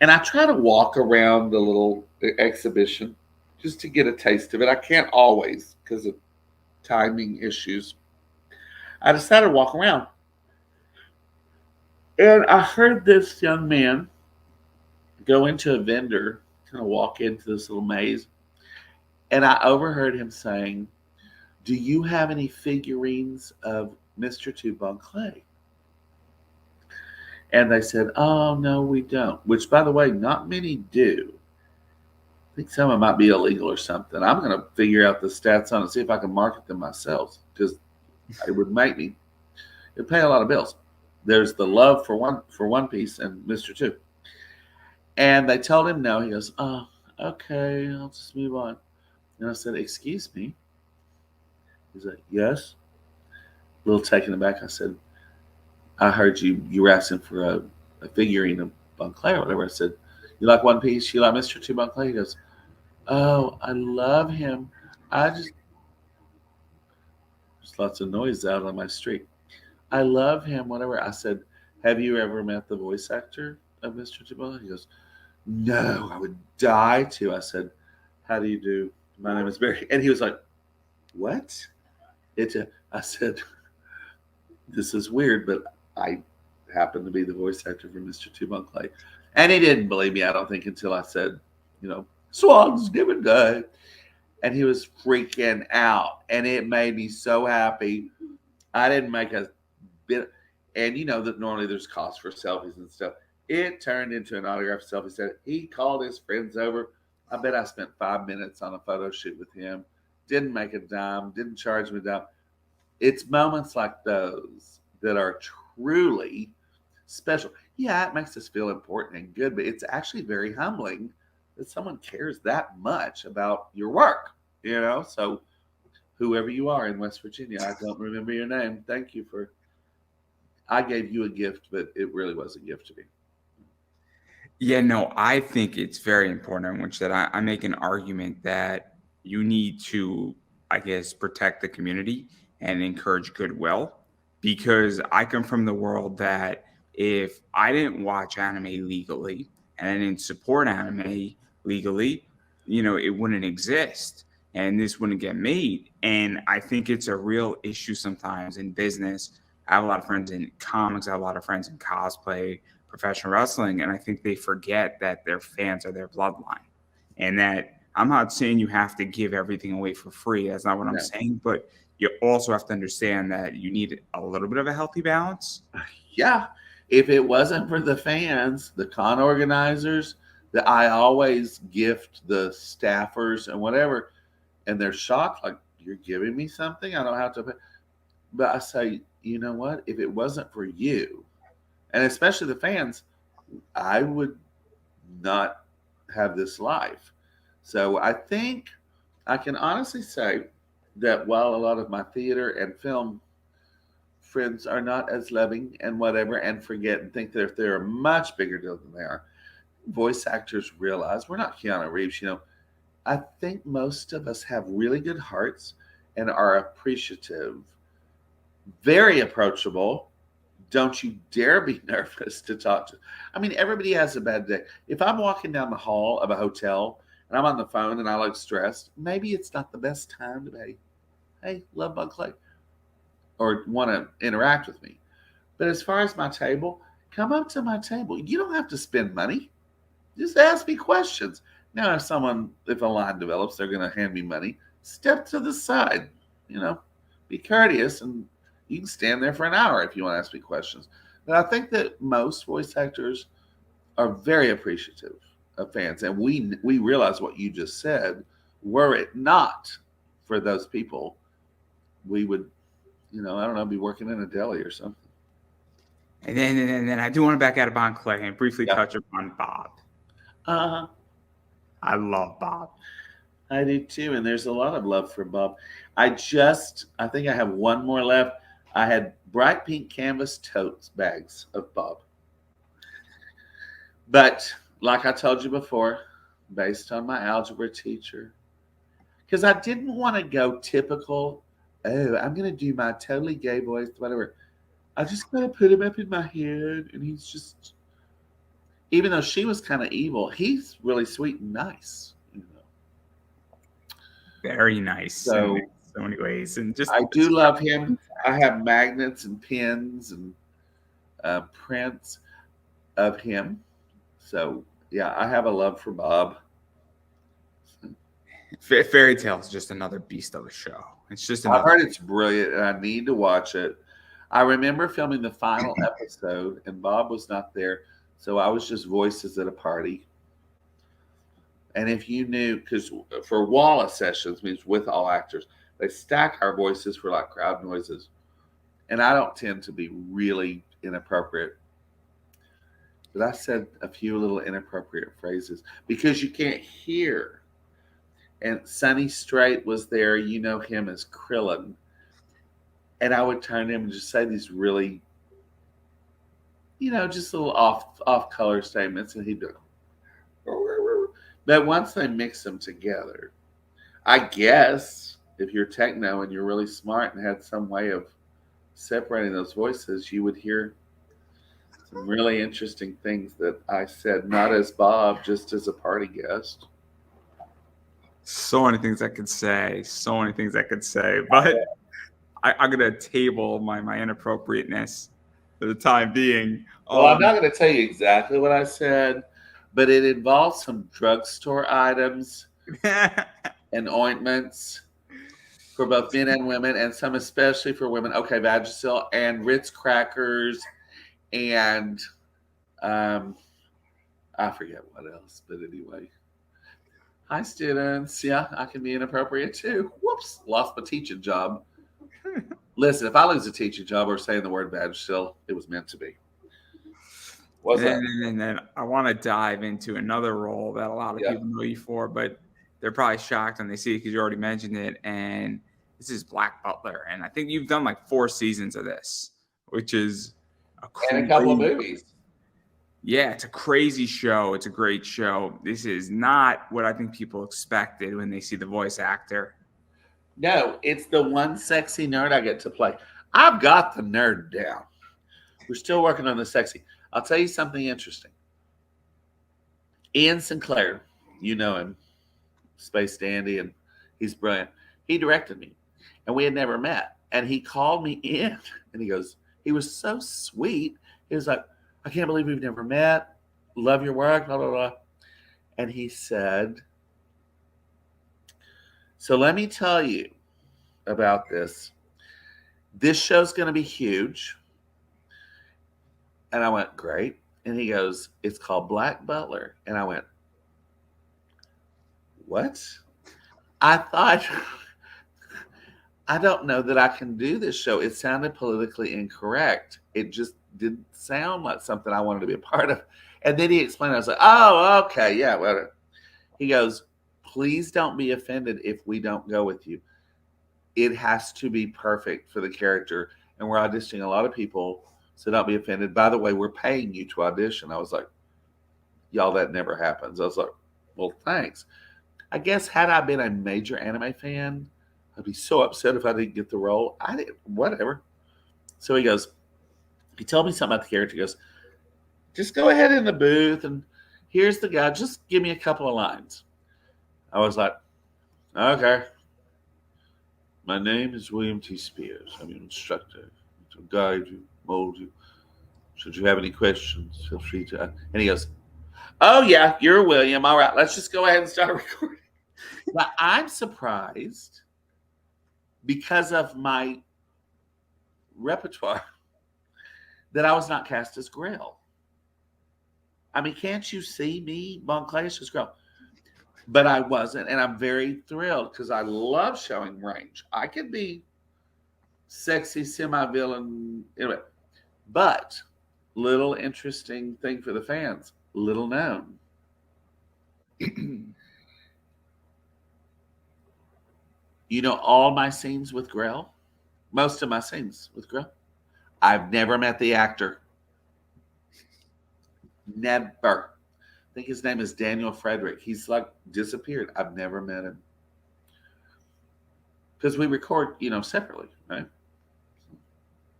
And I try to walk around the little exhibition just to get a taste of it. I can't always because of timing issues. I decided to walk around. And I heard this young man go into a vendor, kind of walk into this little maze. And I overheard him saying, do you have any figurines of Mr. Tubon Clay? And they said, oh, no, we don't. Which, by the way, not many do. I think some of them might be illegal or something. I'm going to figure out the stats on it, see if I can market them myself, because it would make me. It'd pay a lot of bills. There's the love for One Piece and Mr. Two. And they told him no. He goes, oh, okay, I'll just move on. And I said, excuse me. He's like, yes. A little taken aback. I said, I heard you were asking for a figurine of Bon Clay or whatever. I said, you like One Piece? You like Mr. Two Bon Clay? He goes, oh, I love him. There's lots of noise out on my street. I love him, whatever. I said, have you ever met the voice actor of Mr. Two Bon Clay? He goes, no, I would die to. I said, how do you do? My name is Barry. And he was like, what? I said, this is weird, but I happen to be the voice actor for Mr. Two Bon Clay. And he didn't believe me, I don't think, until I said, swans never die. And he was freaking out. And it made me so happy. I didn't make a bit. And you know that normally there's costs for selfies and stuff. It turned into an autograph selfie. Said he called his friends over. I bet I spent 5 minutes on a photo shoot with him. Didn't make a dime. Didn't charge me a dime. It's moments like those that are truly special. Yeah, it makes us feel important and good, but it's actually very humbling that someone cares that much about your work, So whoever you are in West Virginia, I don't remember your name. Thank you I gave you a gift, but it really was a gift to me. Yeah, no, I think it's very important, which that I make an argument that you need to, I guess, protect the community and encourage goodwill, because I come from the world that if I didn't watch anime legally and I didn't support anime legally, it wouldn't exist. and this wouldn't get made. And I think it's a real issue sometimes in business. I have a lot of friends in comics, I have a lot of friends in cosplay, professional wrestling, and I think they forget that their fans are their bloodline. And that I'm not saying you have to give everything away for free. That's not what I'm No. saying. But you also have to understand that you need a little bit of a healthy balance. Yeah. If it wasn't for the fans, the con organizers, that I always gift the staffers and whatever, and they're shocked, like, you're giving me something I don't have to pay. But I say, you know what? If it wasn't for you, and especially the fans, I would not have this life. So I think I can honestly say that while a lot of my theater and film friends are not as loving and whatever and forget and think that they're a much bigger deal than they are, voice actors realize we're not Keanu Reeves. I think most of us have really good hearts and are appreciative, very approachable. Don't you dare be nervous to talk to. I mean, everybody has a bad day. If I'm walking down the hall of a hotel and I'm on the phone and I look stressed, maybe it's not the best time to be, hey, love Bug Clay, or want to interact with me. But as far as my table, come up to my table. You don't have to spend money. Just ask me questions. Now, if a line develops, they're going to hand me money. Step to the side, be courteous, and you can stand there for an hour if you want to ask me questions. But I think that most voice actors are very appreciative of fans, and we realize what you just said. Were it not for those people, we would, I don't know, be working in a deli or something. And then I do want to back out of Bon Clay and briefly Yeah. touch upon Bob. Uh-huh. I love Bob. I do too, and there's a lot of love for Bob. I think I have one more left. I had bright pink canvas tote bags of Bob. But like I told you before, based on my algebra teacher, because I didn't want to go typical, I'm going to do my totally gay voice, whatever. I just got to put him up in my head, and he's just, even though she was kind of evil, he's really sweet and nice. Very nice So, in so many ways. And just I do love him. I have magnets and pins and prints of him. So, yeah, I have a love for Bob. Fairytail is just another beast of a show. It's just I another. heard it's brilliant, and I need to watch it. I remember filming the final episode, and Bob was not there, so I was just voices at a party. And if you knew, because for Wallace sessions means with all actors, they stack our voices for like crowd noises, and I don't tend to be really inappropriate, but I said a few little inappropriate phrases because you can't hear. And Sonny Strait was there. You know him as Krillin. And I would turn to him and just say these really, just little off color statements, and he'd go. But once they mix them together, I guess if you're techno and you're really smart and had some way of separating those voices, you would hear some really interesting things that I said, not as Bob, just as a party guest. So many things I could say. But I'm going to table my inappropriateness for the time being. Well, I'm not going to tell you exactly what I said, but it involves some drugstore items and ointments for both men and women, and some especially for women. Okay, Vagisil and Ritz crackers, and I forget what else, but anyway. Hi, students. Yeah, I can be inappropriate too. Whoops, lost my teaching job. Listen, if I lose a teaching job or saying the word Vagisil, it was meant to be. And then I want to dive into another role that a lot of people know you for, but they're probably shocked when they see it because you already mentioned it. And this is Black Butler. And I think you've done like 4 seasons of this, which is and a couple of movies. Yeah, it's a crazy show. It's a great show. This is not what I think people expected when they see the voice actor. No, it's the one sexy nerd I get to play. I've got the nerd down. We're still working on the sexy. I'll tell you something interesting. Ian Sinclair, you know him, Space Dandy, and He's brilliant. He directed me, and we had never met. And he called me in, and he goes, he was so sweet. He was like, I can't believe we've never met. Love your work, blah, blah, blah. And he said, so let me tell you about this. This show's going to be huge. And I went, great. And he goes, it's called Black Butler. And I went, what? I thought, I don't know that I can do this show. It sounded politically incorrect. It just didn't sound like something I wanted to be a part of. And then he explained, I was like, oh, okay, yeah. Well, he goes, please don't be offended if we don't go with you. It has to be perfect for the character. And we're auditioning a lot of people, so don't be offended. By the way, we're paying you to audition. I was like, y'all, that never happens. I was like, well, thanks. I guess had I been a major anime fan, I'd be so upset if I didn't get the role. I didn't, whatever. So he goes, he told me something about the character. He goes, just go ahead in the booth and here's the guy. Just give me a couple of lines. I was like, okay. My name is William T. Spears. I'm your instructor to guide you, mold you. Should you have any questions, feel free to. And he goes, oh, yeah, you're William. All right, let's just go ahead and start recording. Now, I'm surprised because of my repertoire that I was not cast as Grell. I mean, can't you see me, Von Clash, as Grell? But I wasn't, and I'm very thrilled because I love showing range. I could be sexy semi-villain, anyway. But little interesting thing for the fans, little known. You know, all my scenes with Grell, most of my scenes with Grell, I've never met the actor. Never. I think his name is Daniel Frederick. He's like disappeared. I've never met him. Because we record, separately, right?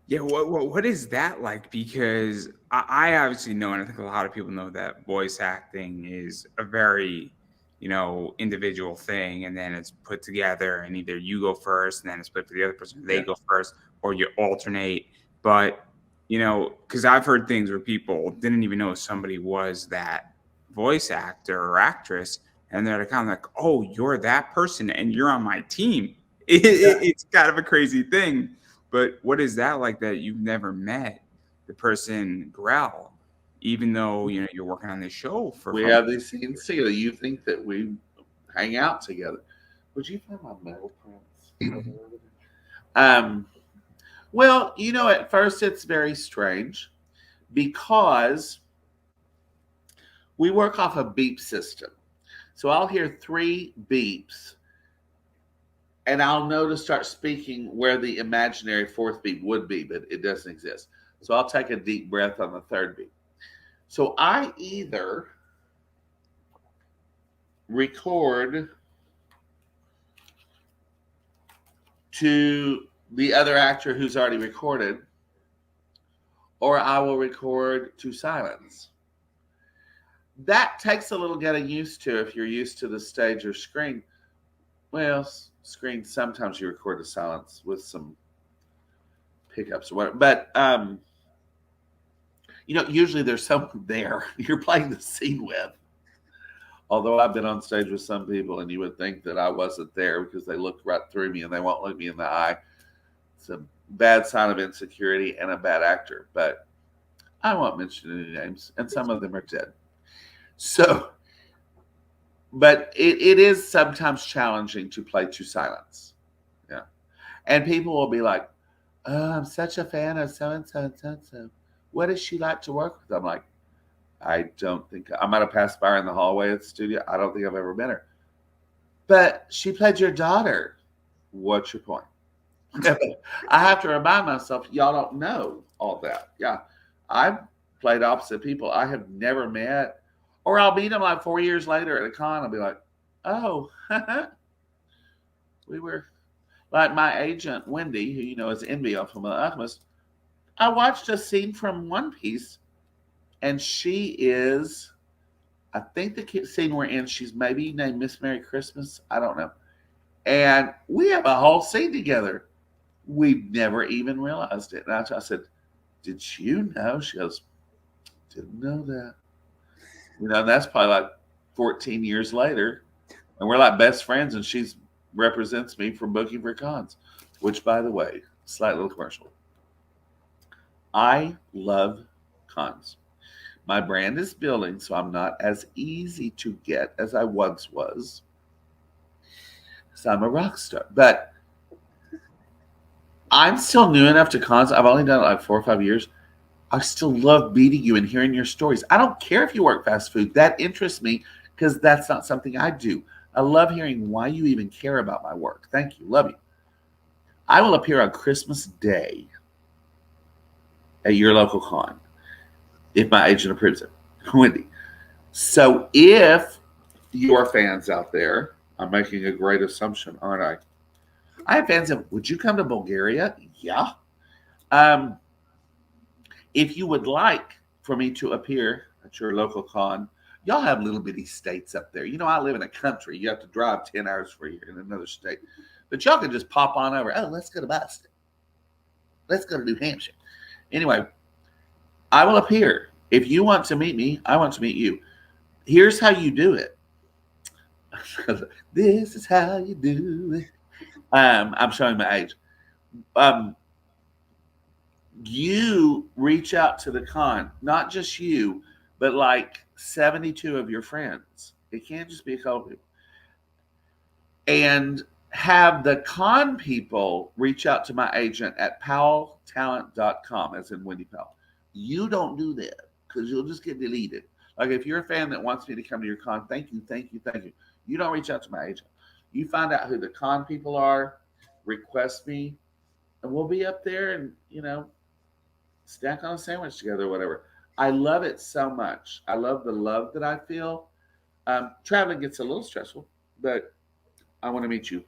Yeah, what is that like? Because I obviously know, and I think a lot of people know that voice acting is a very, individual thing, and then it's put together, and either you go first, and then it's put for the other person, they go first, or you alternate. But because I've heard things where people didn't even know somebody was that voice actor or actress, and they're kind of like, oh, you're that person, and you're on my team. It's kind of a crazy thing. But what is that like that you've never met the person Grell, even though you're working on this show for? We have these scenes together. You think that we hang out together? Would you find my metal prints? Well, at first it's very strange because we work off a beep system. So I'll hear 3 beeps and I'll know to start speaking where the imaginary 4th beep would be, but it doesn't exist. So I'll take a deep breath on the 3rd beep. So I either record to the other actor who's already recorded, or I will record to silence. That takes a little getting used to if you're used to the stage or screen. Well, screen, sometimes you record to silence with some pickups or whatever. But, usually there's someone there you're playing the scene with. Although I've been on stage with some people and you would think that I wasn't there because they looked right through me and they won't look me in the eye. It's a bad sign of insecurity and a bad actor, but I won't mention any names, and some of them are dead. So, but it is sometimes challenging to play to silence. Yeah. And people will be like, oh, I'm such a fan of so-and-so and so-and-so. What does she like to work with? I'm like, I don't think, I might have passed by her in the hallway at the studio. I don't think I've ever met her. But she played your daughter. What's your point? I have to remind myself, y'all don't know all that. Yeah. I've played opposite people I have never met. Or I'll meet them like 4 years later at a con. I'll be like, oh, we were like my agent, Wendy, who, is Envy off of The Alchemist. I watched a scene from One Piece, and she is, I think the scene we're in, she's maybe named Miss Merry Christmas. I don't know. And we have a whole scene together. We never even realized it. And I said, did you know? She goes, didn't know that. And that's probably like 14 years later. And we're like best friends, and she represents me for booking for cons, which, by the way, slight little commercial. I love cons. My brand is building, so I'm not as easy to get as I once was. So I'm a rock star. But I'm still new enough to cons. I've only done it like 4 or 5 years. I still love meeting you and hearing your stories. I don't care if you work fast food. That interests me because that's not something I do. I love hearing why you even care about my work. Thank you. Love you. I will appear on Christmas Day at your local con if my agent approves it. Wendy. So if your fans out there, I'm making a great assumption, aren't I? I have fans that, would you come to Bulgaria? Yeah. If you would like for me to appear at your local con, y'all have little bitty states up there. I live in a country. You have to drive 10 hours for a year in another state. But y'all can just pop on over. Oh, let's go to Boston. Let's go to New Hampshire. Anyway, I will appear. If you want to meet me, I want to meet you. Here's how you do it. This is how you do it. I'm showing my age. You reach out to the con, not just you, but like 72 of your friends. It can't just be a couple people. And have the con people reach out to my agent at powelltalent.com, as in Wendy Powell. You don't do that because you'll just get deleted. Like if you're a fan that wants me to come to your con, thank you. You don't reach out to my agent. You find out who the con people are, request me, and we'll be up there and, snack on a sandwich together or whatever. I love it so much. I love the love that I feel. Traveling gets a little stressful, but I want to meet you.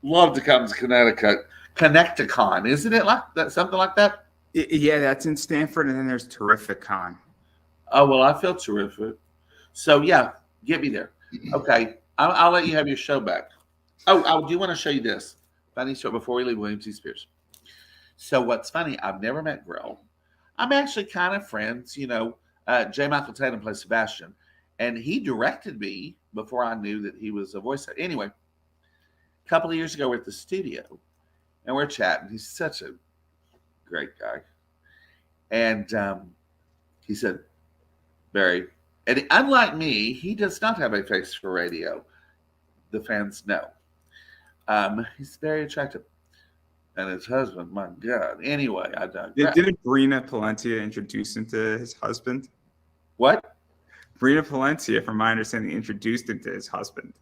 Love to come to Connecticut. Connecticon, isn't it like that? Something like that? Yeah, that's in Stanford, and then there's Terrificon. Oh, well, I feel terrific. So, yeah, get me there. Okay, I'll let you have your show back. Oh, I do want to show you this. Funny story before we leave William T. Spears. So what's funny, I've never met Grell. I'm actually kind of friends. J. Michael Tatum plays Sebastian, and he directed me before I knew that he was a voice actor. Anyway, a couple of years ago, we're at the studio, and we're chatting. He's such a great guy. And he said, Barry, and unlike me, he does not have a face for radio. The fans know. He's very attractive. And his husband, my God. Anyway, I digress. Didn't Brina Palencia introduce him to his husband? What? Brina Palencia, from my understanding, introduced him to his husband.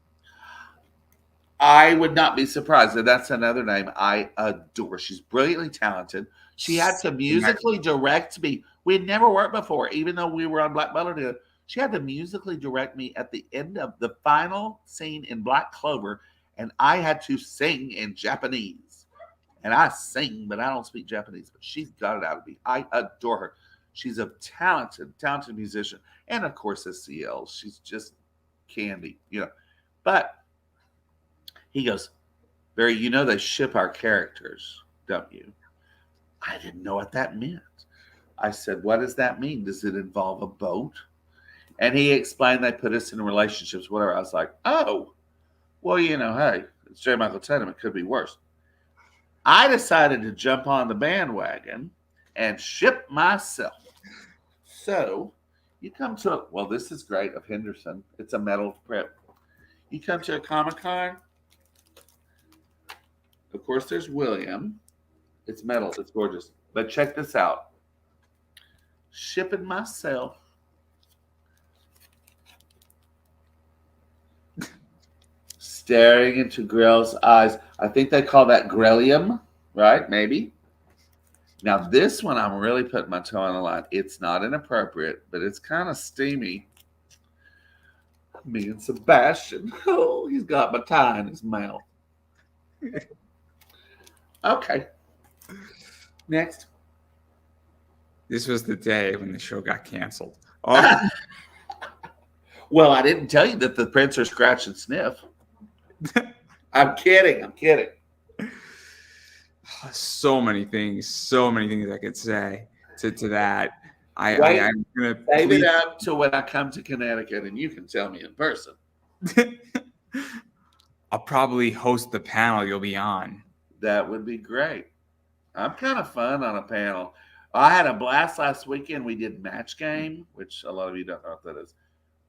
I would not be surprised. That's another name I adore. She's brilliantly talented. She had to musically direct me. We had never worked before, even though we were on Black Butler together. She had to musically direct me at the end of the final scene in Black Clover, and I had to sing in Japanese. And I sing, but I don't speak Japanese. But she's got it out of me. I adore her. She's a talented musician. And, of course, a CL. She's just candy, But he goes, Barry, they ship our characters, don't you? I didn't know what that meant. I said, what does that mean? Does it involve a boat? And he explained they put us in relationships, whatever. I was like, oh, well, hey, it's J. Michael Tatum. It could be worse. I decided to jump on the bandwagon and ship myself. So you come to, this is great of Henderson. It's a metal prep. You come to a Comic-Con. Of course, there's William. It's metal. It's gorgeous. But check this out. Shipping myself. Staring into Grell's eyes. I think they call that Grellium, right? Maybe. Now, this one, I'm really putting my toe on the line. It's not inappropriate, but it's kind of steamy. Me and Sebastian. Oh, he's got my tie in his mouth. Okay. Next. This was the day when the show got canceled. Oh. Well, I didn't tell you that the prints are scratch and sniff. I'm kidding. I'm kidding. So many things I could say to that. Wait, I'm gonna save it plead. up to when I come to Connecticut and you can tell me in person. I'll probably host the panel you'll be on. That would be great. I'm kind of fun on a panel. I had a blast last weekend. We did match game, which a lot of you don't know what that is.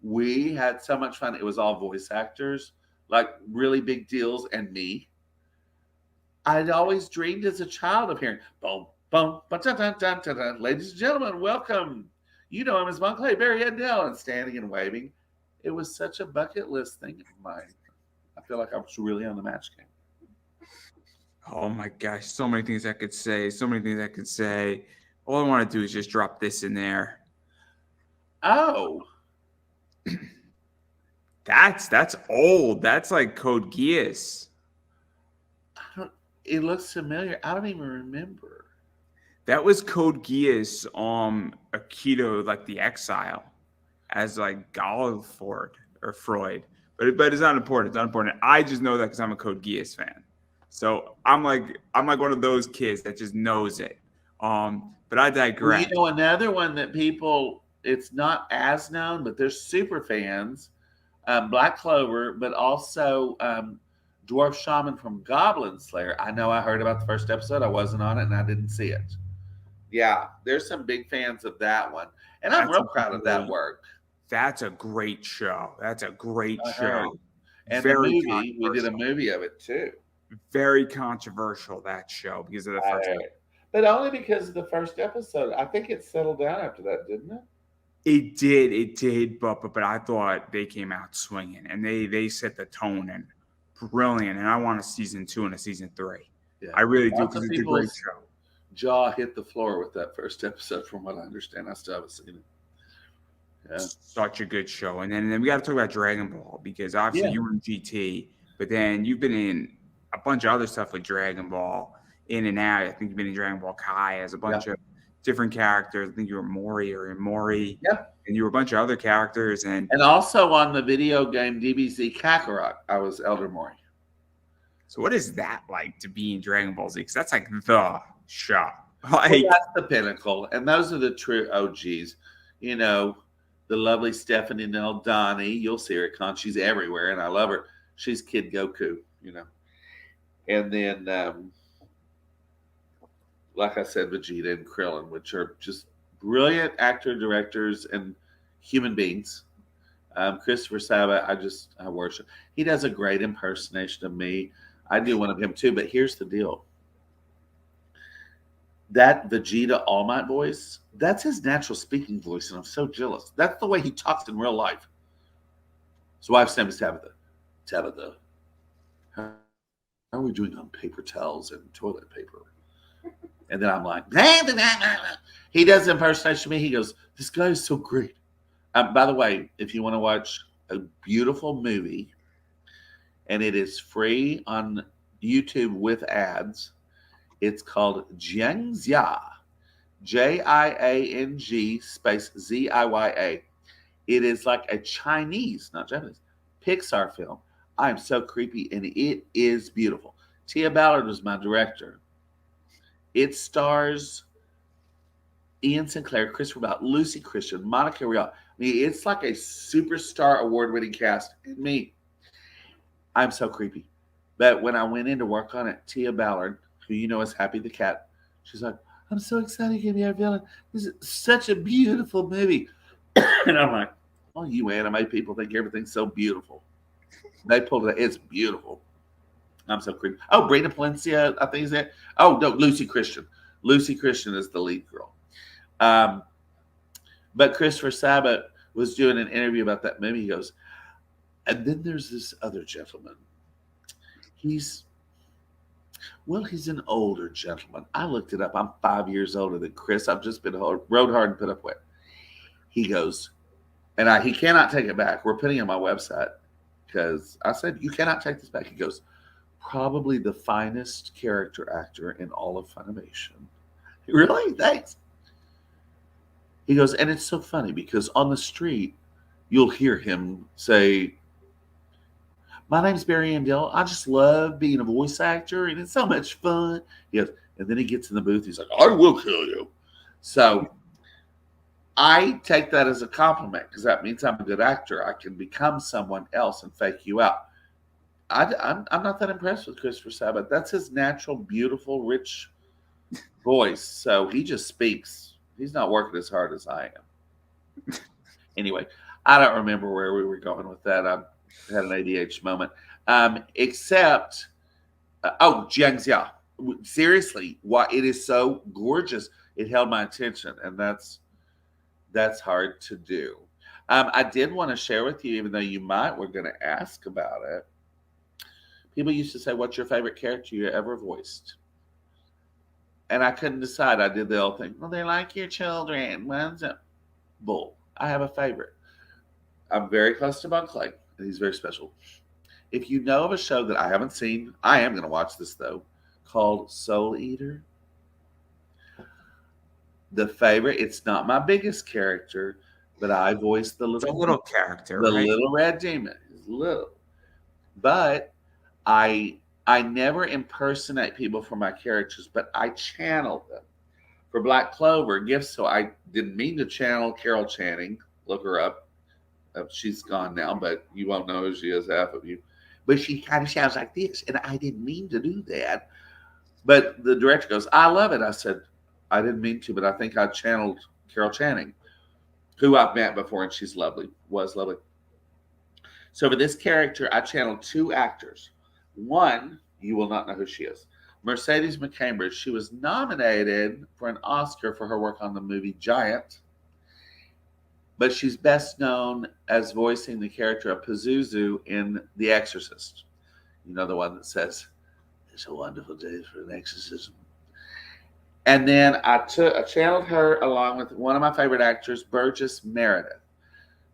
We had so much fun. It was all voice actors, like really big deals, and me. I'd always dreamed as a child of hearing boom, boom, ba-dun-dun-dun-dun-dun. Ladies and gentlemen, welcome. You know him as Montclair, Barry Yandell, and standing and waving. It was such a bucket list thing of mine. I feel like I was really on the match game. Oh my gosh, so many things I could say. So many things I could say. All I want to do is just drop this in there. Oh, That's old. That's like Code Geass. it looks familiar. I don't even remember. That was Code Geass, Akito, like the Exile, as like Galliford or Freud. But it's not important. It's not important. I just know that because I'm a Code Geass fan. So I'm like one of those kids that just knows it. But I digress. Well, another one that people, it's not as known, but they're super fans. Black Clover, but also Dwarf Shaman from Goblin Slayer. I know I heard about the first episode. I wasn't on it and I didn't see it. Yeah, there's some big fans of that one. And I'm real proud of that work. That's a great show. That's a great show. And the movie, we did a movie of it too. Very controversial, that show, because of the first episode. But only because of the first episode. I think it settled down after that, didn't it? It did, but I thought they came out swinging, and they set the tone and brilliant. And I want a season 2 and a season 3. Yeah. I really do, because it's a great show. Jaw hit the floor with that first episode, from what I understand. I still haven't seen it. Yeah. Such a good show. And then we got to talk about Dragon Ball, because obviously you were in GT, but then you've been in a bunch of other stuff with Dragon Ball, in and out. I think you've been in Dragon Ball Kai as a bunch of different characters. I think you were Mori. Yeah. And you were a bunch of other characters. And also on the video game DBZ Kakarot, I was Elder Mori. So what is that like to be in Dragon Ball Z? Because that's like the show. Like, that's the pinnacle. And those are the true OGs. You know, the lovely Stephanie Neldani. You'll see her at con. She's everywhere, and I love her. She's Kid Goku, you know. And then, like I said, Vegeta and Krillin, which are just brilliant actor, directors, and human beings. Christopher Sabat, I worship. He does a great impersonation of me. I do one of him too, but here's the deal. That Vegeta All Might voice, that's his natural speaking voice, and I'm so jealous. That's the way he talks in real life. So I've sent Tabitha, how are we doing on paper towels and toilet paper? And then I'm like, he does impersonation of me. He goes, this guy is so great. By the way, if you want to watch a beautiful movie, and it is free on YouTube with ads, it's called Jiangxia, Jiang space Ziya. It is like a Chinese, not Japanese, Pixar film. I'm so creepy, and it is beautiful. Tia Ballard was my director. It stars Ian Sinclair, Christopher Bell, Lucy Christian, Monica Rial. I mean, it's like a superstar award-winning cast. And me, I'm so creepy. But when I went in to work on it, Tia Ballard, who you know is Happy the Cat, she's like, I'm so excited to be our villain. This is such a beautiful movie. And I'm like, oh, you anime people think everything's so beautiful. They pulled it. It's beautiful. I'm so creepy. Oh, Brina Palencia, I think is that. Oh, no, Lucy Christian. Lucy Christian is the lead girl. But Christopher Sabat was doing an interview about that movie. He goes, and then there's this other gentleman. He's an older gentleman. I looked it up. I'm 5 years older than Chris. I've just been rode hard and put up with. He goes, and he cannot take it back. We're putting it on my website because I said, you cannot take this back. He goes, probably the finest character actor in all of Funimation. Really? Thanks. He goes, and it's so funny because on the street, you'll hear him say, My name's Barry Yandell. I just love being a voice actor, and it's so much fun. He goes, and then he gets in the booth. He's like, I will kill you. So I take that as a compliment because that means I'm a good actor. I can become someone else and fake you out. I'm not that impressed with Christopher Sabat. That's his natural, beautiful, rich voice. So he just speaks. He's not working as hard as I am. Anyway, I don't remember where we were going with that. I had an ADH moment. Except, Jiang Xia. Seriously, why it is so gorgeous. It held my attention, and that's hard to do. I did want to share with you, even though you were going to ask about it. People used to say, "What's your favorite character you ever voiced?" And I couldn't decide. I did the old thing. Well, they're like your children. One's a bull. I have a favorite. I'm very close to Bun Clay, and he's very special. If you know of a show that I haven't seen, I am going to watch this though, called Soul Eater. The favorite. It's not my biggest character, but I voiced the It's a little character, the right? little red demon. It's little, but I never impersonate people for my characters, but I channel them. For Black Clover, Gifts, so I didn't mean to channel Carol Channing. Look her up. She's gone now, but you won't know who she is, half of you. But she kind of sounds like this, and I didn't mean to do that. But the director goes, I love it. I said, I didn't mean to, but I think I channeled Carol Channing, who I've met before, and she's lovely, was lovely. So for this character, I channeled two actors. One, you will not know who she is. Mercedes McCambridge. She was nominated for an Oscar for her work on the movie Giant, but she's best known as voicing the character of Pazuzu in The Exorcist. You know, the one that says, "It's a wonderful day for an exorcism." And then I channeled her along with one of my favorite actors, Burgess Meredith,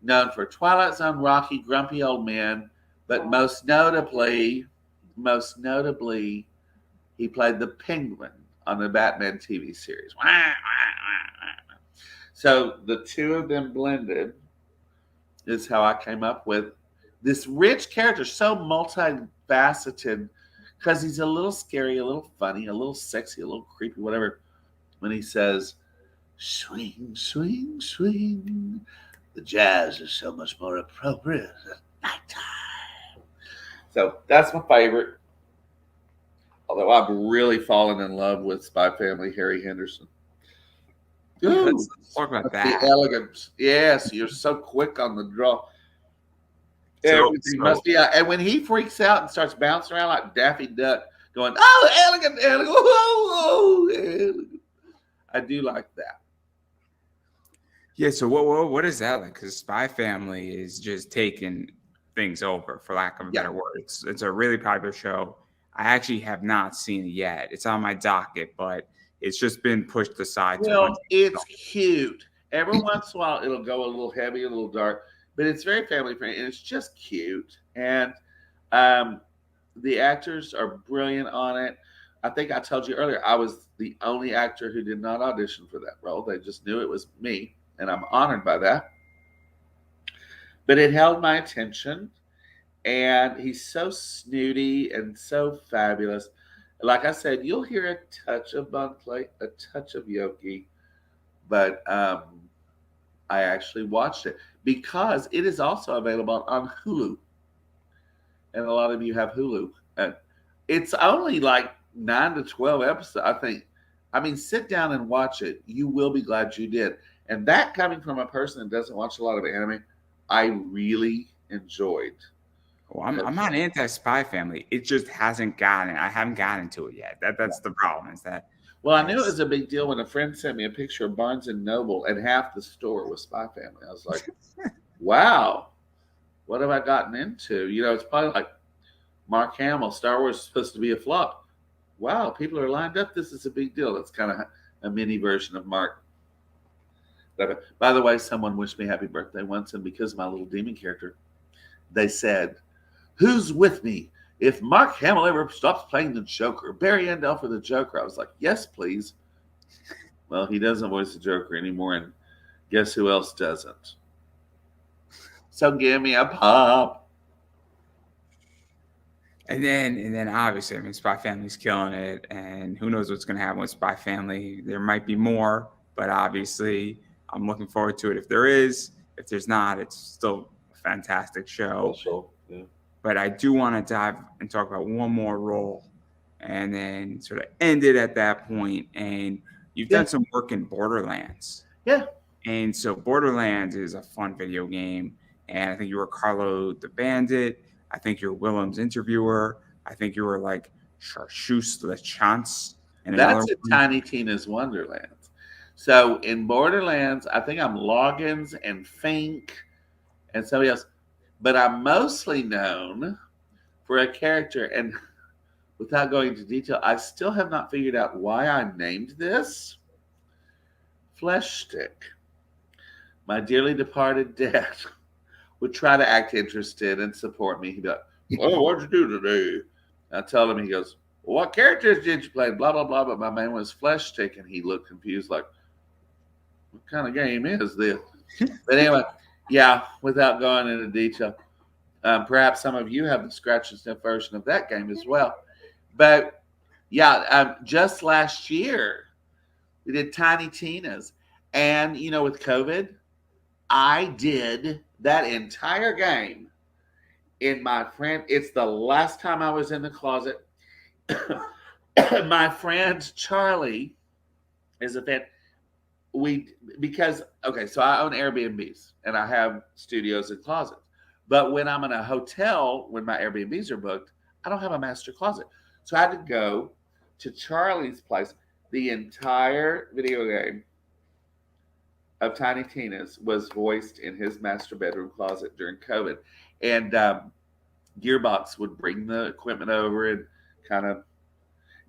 known for Twilight Zone, Rocky, Grumpy Old Men, but most notably, he played the Penguin on the Batman TV series. So the two of them blended is how I came up with this rich character, so multifaceted, because he's a little scary, a little funny, a little sexy, a little creepy, whatever. When he says, swing, swing, swing, the jazz is so much more appropriate at nighttime. So that's my favorite. Although I've really fallen in love with Spy Family Harry Henderson. Let's talk about that. The elegance. Yes, you're so quick on the draw. Everything So- must be out. And when he freaks out and starts bouncing around like Daffy Duck, going, oh, elegant, elegant, oh, elegant. I do like that. Yeah, so what is that like? Because Spy Family is just taking things over, for lack of a better word. It's a really popular show. I actually have not seen it yet. It's on my docket, but it's just been pushed aside. Well, it's cute. Every once in a while, it'll go a little heavy, a little dark, but it's very family friendly, and it's just cute. And the actors are brilliant on it. I think I told you earlier, I was the only actor who did not audition for that role. They just knew it was me, and I'm honored by that. But it held my attention, and he's so snooty and so fabulous. Like I said, you'll hear a touch of Bun Clay, a touch of Yuki, but I actually watched it because it is also available on Hulu, and a lot of you have Hulu. And it's only like 9 to 12 episodes, I think. I mean, sit down and watch it. You will be glad you did. And that coming from a person that doesn't watch a lot of anime, I really enjoyed. Well, I'm not anti-Spy Family. It just hasn't gotten. I haven't gotten to it yet. That's the problem. Is that? Well, I knew it was a big deal when a friend sent me a picture of Barnes and Noble, and half the store was Spy Family. I was like, "Wow, what have I gotten into?" You know, it's probably like Mark Hamill. Star Wars is supposed to be a flop. Wow, people are lined up. This is a big deal. It's kind of a mini version of Mark. By the way, someone wished me happy birthday once, and because of my little demon character, they said, "Who's with me? If Mark Hamill ever stops playing the Joker, Barry Yandell for the Joker." I was like, "Yes, please." Well, he doesn't voice the Joker anymore, and guess who else doesn't? So give me a pop. And then obviously, I mean, Spy Family's killing it, and who knows what's going to happen with Spy Family. There might be more, but obviously, I'm looking forward to it if there is. If there's not, it's still a fantastic show. Special. Yeah. But I do want to dive and talk about one more role and then sort of end it at that point. And you've Yeah. done some work in Borderlands. Yeah. And so Borderlands is a fun video game. And I think you were Carlo the Bandit. I think you're Willem's interviewer. I think you were like Chartreuse LeChance in another That's a one. Tiny Tina's Wonderlands. So in Borderlands, I think I'm Loggins and Fink and somebody else. But I'm mostly known for a character, and without going into detail, I still have not figured out why I named this Flesh Stick. My dearly departed dad would try to act interested and support me. He'd be like, "Oh, what'd you do today?" I tell him, he goes, "Well, what characters did you play?" Blah, blah, blah. But my name was Flesh Stick, and he looked confused, like, what kind of game is this? But anyway, yeah, without going into detail, perhaps some of you have the scratch and sniff version of that game as well. But yeah, just last year, we did Tiny Tina's. And, with COVID, I did that entire game in my friend. It's the last time I was in the closet. My friend Charlie is a fan. So I own Airbnbs and I have studios and closets. But when I'm in a hotel, when my Airbnbs are booked, I don't have a master closet. So I had to go to Charlie's place. The entire video game of Tiny Tina's was voiced in his master bedroom closet during COVID. And Gearbox would bring the equipment over and kind of.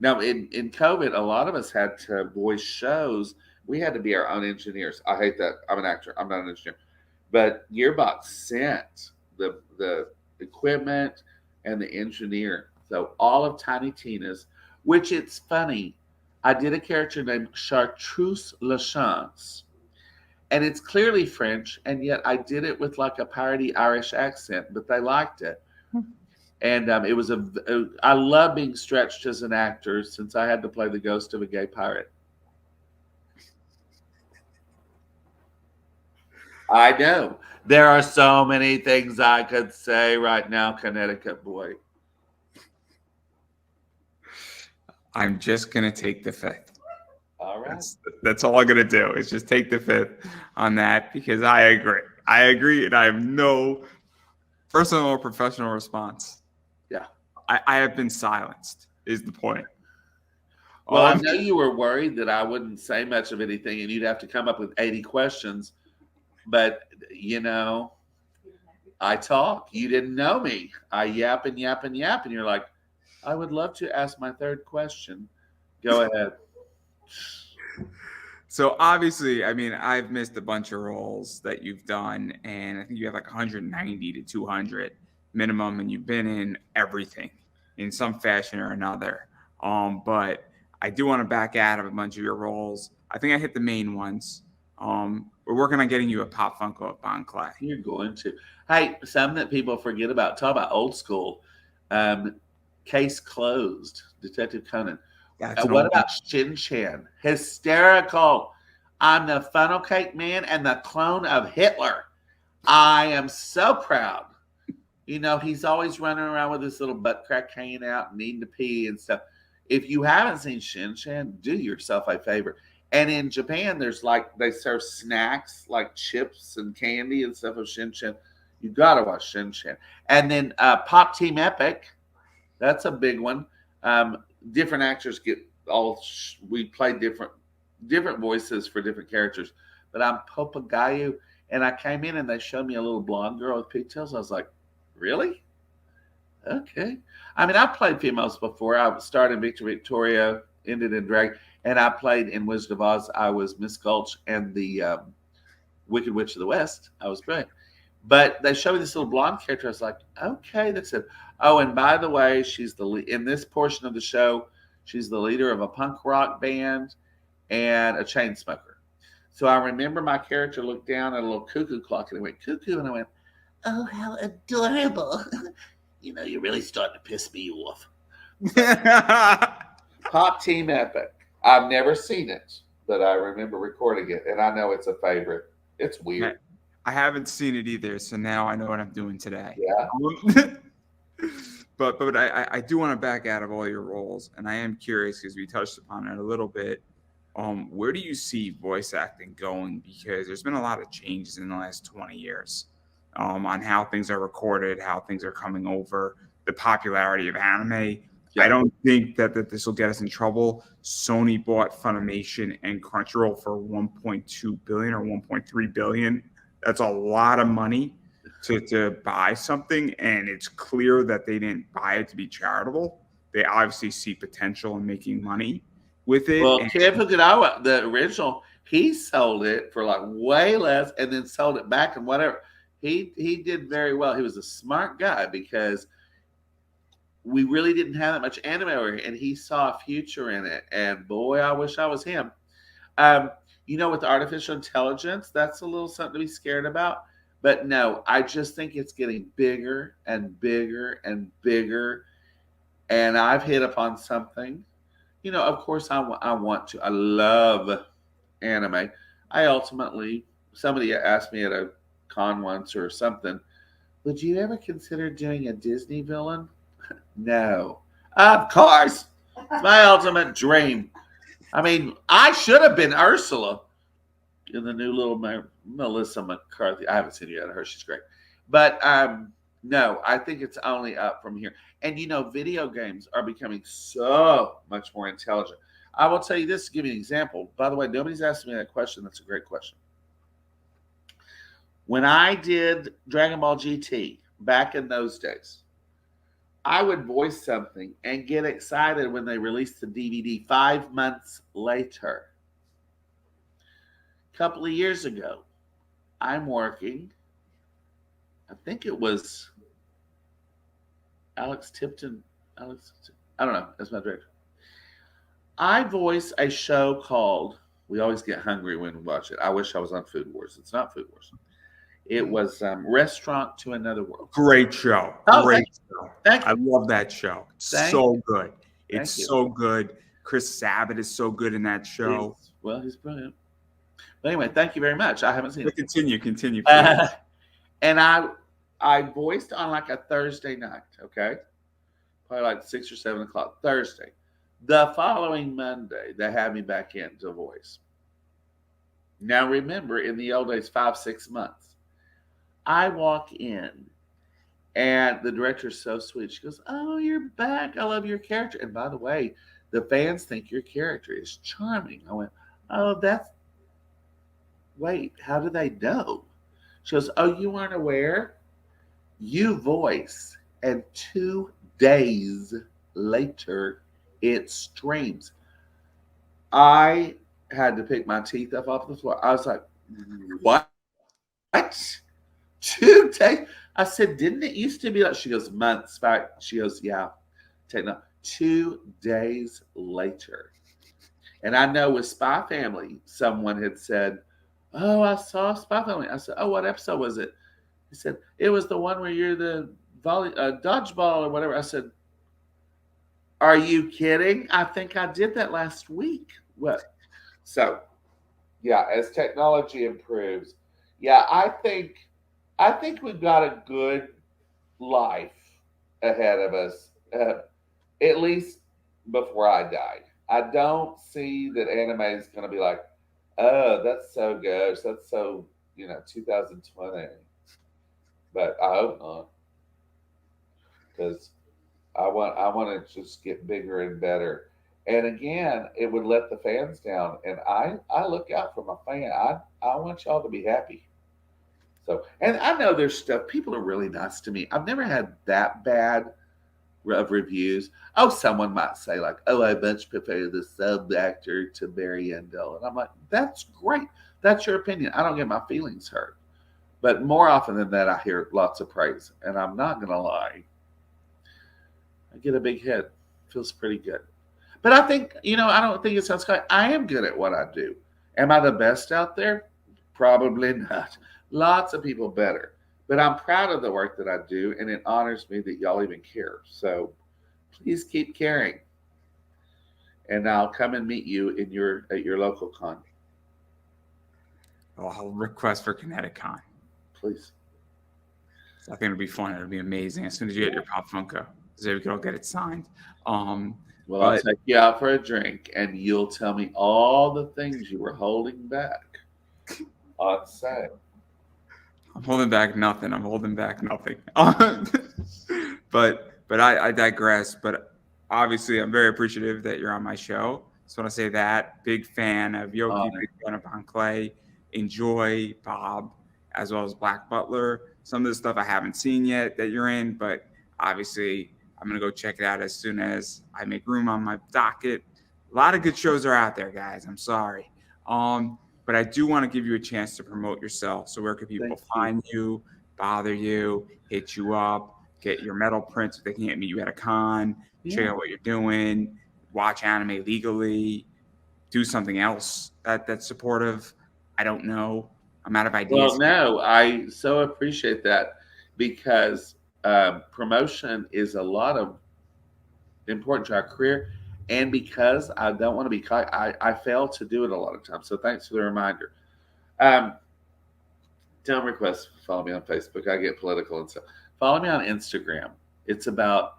Now, in COVID, a lot of us had to voice shows. We had to be our own engineers. I hate that. I'm an actor. I'm not an engineer. But Gearbox sent the equipment and the engineer. So all of Tiny Tina's, which it's funny, I did a character named Chartreuse LeChance. And it's clearly French, and yet I did it with like a piratey Irish accent, but they liked it. And it was I love being stretched as an actor since I had to play the ghost of a gay pirate. I know. There are so many things I could say right now, Connecticut boy. I'm just going to take the fifth. All right. That's all I'm going to do is just take the fifth on that because I agree. I agree, and I have no personal or professional response. Yeah. I have been silenced, is the point. Well, I know you were worried that I wouldn't say much of anything and you'd have to come up with 80 questions. But, I talk. You didn't know me. I yap and yap and yap. And you're like, I would love to ask my third question. Go ahead. So obviously, I mean, I've missed a bunch of roles that you've done, and I think you have like 190 to 200 minimum, and you've been in everything in some fashion or another. But I do want to back out of a bunch of your roles. I think I hit the main ones. We're working on getting you a Pop Funko of Bon Clay. You're going to. Hey, something that people forget about. Talk about old school. Case closed. Detective Conan. What about Shin Chan? Hysterical. I'm the funnel cake man and the clone of Hitler. I am so proud. He's always running around with his little butt crack hanging out, needing to pee and stuff. If you haven't seen Shin Chan, do yourself a favor. And in Japan, there's they serve snacks like chips and candy and stuff of Shin Chan. You gotta watch Shin Chan. And then Pop Team Epic, that's a big one. Different actors we play different voices for different characters. But I'm Popagayu, and I came in and they showed me a little blonde girl with pigtails. I was like, really? Okay. I mean, I've played females before. I started in Victoria, ended in drag. And I played in Wizard of Oz. I was Miss Gulch and the Wicked Witch of the West. I was brilliant. But they showed me this little blonde character. I was like, okay, that's it. Oh, and by the way, she's in this portion of the show, she's the leader of a punk rock band and a chain smoker. So I remember my character looked down at a little cuckoo clock and it went cuckoo. And I went, oh, how adorable. you're really starting to piss me off. I Pop Team Epic. I've never seen it, but I remember recording it, and I know it's a favorite. It's weird. haven't seen it either, so now I know what I'm doing today. Yeah. But I do want to back out of all your roles, and I am curious because we touched upon it a little bit. Where do you see voice acting going? Because there's been a lot of changes in the last 20 years on how things are recorded, how things are coming over, the popularity of anime. Yeah. I don't think that this will get us in trouble. Sony bought Funimation and Crunchyroll for 1.2 billion or 1.3 billion. That's a lot of money to buy something, and it's clear that they didn't buy it to be charitable. They obviously see potential in making money with it. Well, And Ken Fukunaga, the original, he sold it for like way less and then sold it back and whatever. He did very well. He was a smart guy because we really didn't have that much anime over here, and he saw a future in it. And boy, I wish I was him. With artificial intelligence, that's a little something to be scared about. But no, I just think it's getting bigger and bigger and bigger. And I've hit upon something. Of course, I want to. I love anime. Somebody asked me at a con once or something, would you ever consider doing a Disney villain? No. Of course. It's my ultimate dream. I mean, I should have been Ursula in the new little Melissa McCarthy. I haven't seen yet. Her, she's great. But no, I think it's only up from here. And video games are becoming so much more intelligent. I will tell you this to give you an example. By the way, nobody's asked me that question. That's a great question. When I did Dragon Ball GT back in those days, I would voice something and get excited when they released the DVD 5 months later. A couple of years ago, I'm working. I think it was Alex Tipton. I don't know. That's my director. I voice a show called, we always get hungry when we watch it. I wish I was on Food Wars. It's not Food Wars. It was Restaurant to Another World. great show. Oh, Great show. Thank you. I love that show. It's Thank so good. Thank It's you. so good. Chris Sabat is so good in that show. He's brilliant. But anyway, thank you very much. I haven't seen But it. continue. And I voiced on like a Thursday night, okay? Probably like 6 or 7 o'clock Thursday. The following Monday, they had me back in to voice. Now remember, in the old days, 5-6 months. I walk in, and the director's so sweet. She goes, "Oh, you're back. I love your character. And by the way, the fans think your character is charming." I went, "Oh, wait, how do they know?" She goes, "Oh, you weren't aware? You voice, and 2 days later, it streams." I had to pick my teeth up off the floor. I was like, "What? 2 days?" I said, "Didn't it used to be like?" She goes, "Months." She goes, "Yeah, 2 days later." And I know with Spy Family, someone had said, "Oh, I saw Spy Family." I said, "Oh, what episode was it?" He said, "It was the one where you're the dodgeball or whatever." I said, "Are you kidding? I think I did that last week." What? So, yeah, as technology improves, yeah, I think we've got a good life ahead of us, at least before I die. I don't see that anime is going to be like, "Oh, that's so good. That's so 2020." But I hope not, because I want to just get bigger and better. And again, it would let the fans down, and I look out for my fan. I want y'all to be happy. So, and I know there's stuff. People are really nice to me. I've never had that bad of reviews. Oh, someone might say like, "Oh, I much prefer the sub actor to Barry Yandell," and I'm like, "That's great. That's your opinion. I don't get my feelings hurt." But more often than that, I hear lots of praise, and I'm not gonna lie. I get a big head. Feels pretty good. But I think, I don't think it sounds good. I am good at what I do. Am I the best out there? Probably not. Lots of people better. But I'm proud of the work that I do, and it honors me that y'all even care. So please keep caring, and I'll come and meet you in your at your local con. Well, I'll request for ConnecticCon. Please. So I think it'll be fun. It'll be amazing as soon as you get your Pop Funko, so we can all get it signed. Um, Well, I'll but take you out for a drink, and you'll tell me all the things you were holding back on sale. I'm holding back nothing. I'm holding back nothing. But I digress. But obviously, I'm very appreciative that you're on my show. Just want to say that big fan of Yoki, Honor. big fan of Bon Clay. Enjoy Bob as well as Black Butler. Some of the stuff I haven't seen yet that you're in, but obviously I'm gonna go check it out as soon as I make room on my docket. A lot of good shows are out there, guys. I'm sorry. But I do want to give you a chance to promote yourself. So where can people Thank you. find you, bother you, hit you up, get your metal prints if they can't meet you at a con, check Yeah. out what you're doing, watch anime legally, do something else that's supportive. I don't know. I'm out of Well, ideas. no, I so appreciate that because promotion is a lot of important to our career, and because I don't want to be caught, I fail to do it a lot of times. So thanks for the reminder. Um, don't request follow me on Facebook. I get political and stuff. Follow me on Instagram. It's about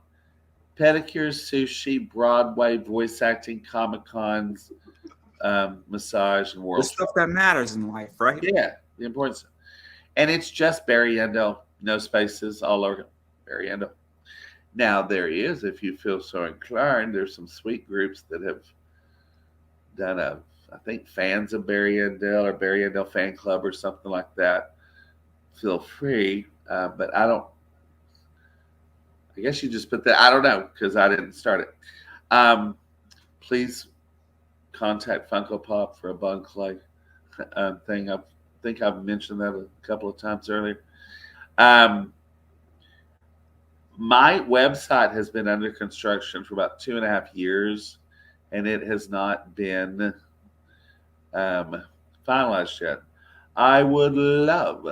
pedicures, sushi, Broadway, voice acting, Comic Cons, massage, and The world. stuff that matters in life, right? Yeah, the importance. And it's just Barry Yandell, no spaces, all over Barry Yandell. Now there is, if you feel so inclined, there's some sweet groups that have done I think fans of Barry Yandell or Barry Yandell fan club or something like that. Feel free, but I don't. I guess you just put that. I don't know because I didn't start it. Please contact Funko Pop for a Bun Clay thing. I think I've mentioned that a couple of times earlier. My website has been under construction for about 2.5 years, and it has not been finalized yet. I would love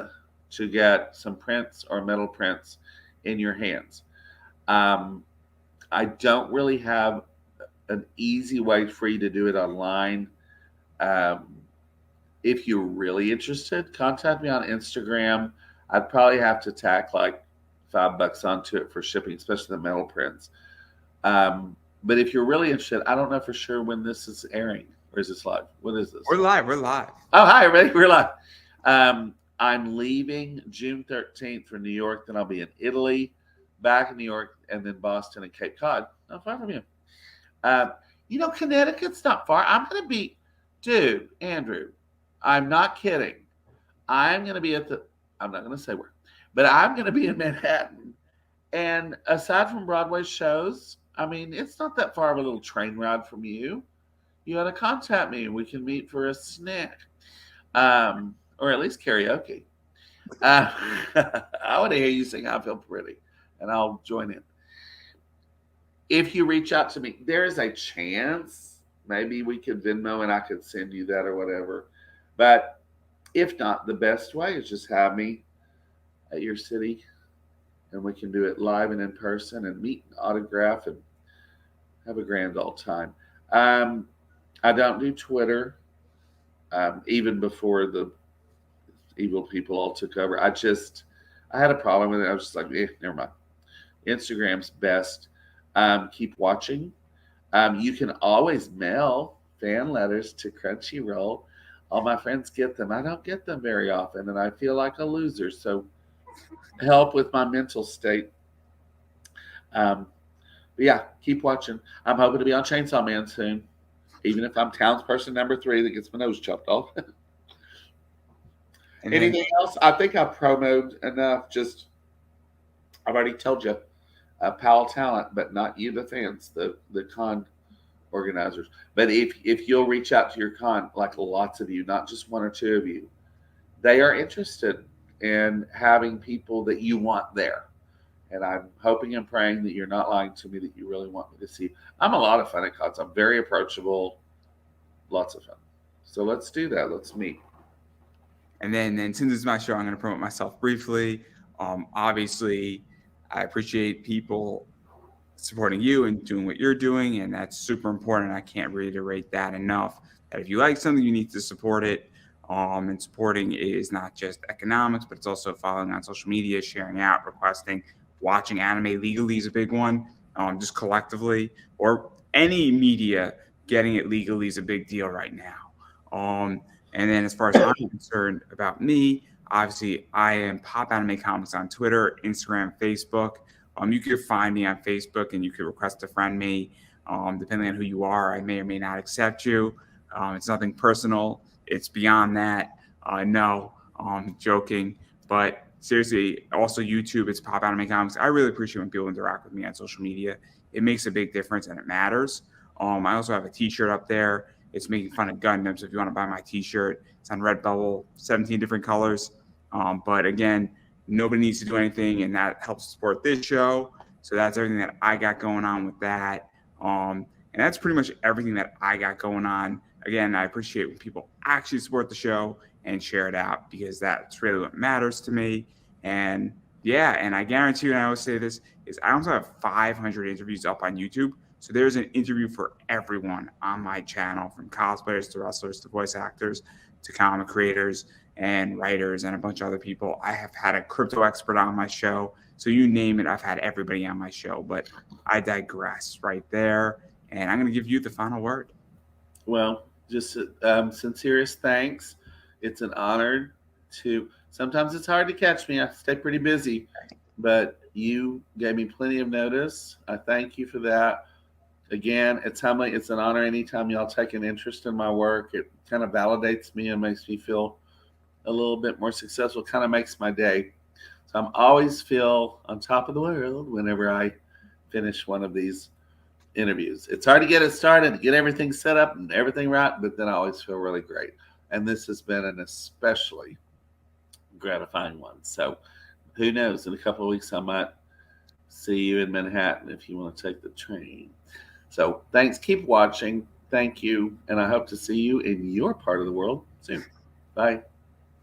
to get some prints or metal prints in your hands. I don't really have an easy way for you to do it online. Um, if you're really interested, contact me on Instagram. I'd probably have to tack like $5 onto it for shipping, especially the metal prints. But if you're really interested, I don't know for sure when this is airing. Or is this live? What is this? We're live. We're live. Oh, hi, everybody. We're live. I'm leaving June 13th for New York. Then I'll be in Italy, back in New York, and then Boston and Cape Cod. Not far from you. Connecticut's not far. I'm going to be, dude, Andrew, I'm not kidding. I'm going to be I'm not going to say where, but I'm going to be in Manhattan. And aside from Broadway shows, I mean, it's not that far of a little train ride from you. You ought to contact me and we can meet for a snack, or at least karaoke. I want to hear you sing I Feel Pretty, and I'll join in. If you reach out to me, there is a chance maybe we could Venmo and I could send you that or whatever. But if not, the best way is just have me at your city and we can do it live and in person and meet and autograph and have a grand old time. I don't do Twitter, even before the evil people all took over. I had a problem with it. I was just like, never mind. Instagram's best. Keep watching. You can always mail fan letters to Crunchyroll. All my friends get them. I don't get them very often, and I feel like a loser. So help with my mental state. But yeah, keep watching. I'm hoping to be on Chainsaw Man soon, even if I'm townsperson number 3 that gets my nose chopped off. Anything else? I think I promoted enough. I've already told you. Powell Talent, but not you, the fans, the con organizers. But if you'll reach out to your con, like lots of you, not just 1 or 2 of you, they are interested in having people that you want there. And I'm hoping and praying that you're not lying to me, that you really want me to see. I'm a lot of fun at cons. I'm very approachable, lots of fun. So let's do that. Let's meet. And then since it's my show, I'm going to promote myself briefly. Obviously, I appreciate people supporting you and doing what you're doing, and that's super important. I can't reiterate that enough. That if you like something, you need to support it. And supporting is not just economics, but it's also following on social media, sharing out, requesting, watching anime legally is a big one. Just collectively, or any media getting it legally is a big deal right now. And then as far as I'm concerned about me, obviously I am Pop Anime Comics on Twitter, Instagram, Facebook. You can find me on Facebook and you can request to friend me. Depending on who you are, I may or may not accept you. It's nothing personal. It's beyond that. No, joking. But seriously, also YouTube, it's Pop Anime Comics. I really appreciate when people interact with me on social media. It makes a big difference and it matters. I also have a T-shirt up there. It's making fun of Gundam. So if you want to buy my T-shirt, it's on Redbubble, 17 different colors. But again, nobody needs to do anything, and that helps support this show. So that's everything that I got going on with that. And that's pretty much everything that I got going on. Again, I appreciate when people actually support the show and share it out, because that's really what matters to me. And yeah, and I guarantee you, and I always say this, is I also have 500 interviews up on YouTube. So there's an interview for everyone on my channel, from cosplayers to wrestlers to voice actors to comic creators and writers and a bunch of other people. I have had a crypto expert on my show. So you name it, I've had everybody on my show. But I digress right there. And I'm going to give you the final word. Well, just sincerest thanks. It's an honor to. Sometimes it's hard to catch me. I stay pretty busy, but you gave me plenty of notice. I thank you for that. Again, it's humbling. It's an honor anytime y'all take an interest in my work. It kind of validates me and makes me feel a little bit more successful. Kind of makes my day. So I'm always feel on top of the world whenever I finish one of these interviews. It's hard to get it started, to get everything set up and everything right, but then I always feel really great. And this has been an especially gratifying one. So who knows? In a couple of weeks, I might see you in Manhattan if you want to take the train. So thanks. Keep watching. Thank you. And I hope to see you in your part of the world soon. Bye.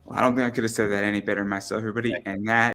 Well, I don't think I could have said that any better myself, everybody. And that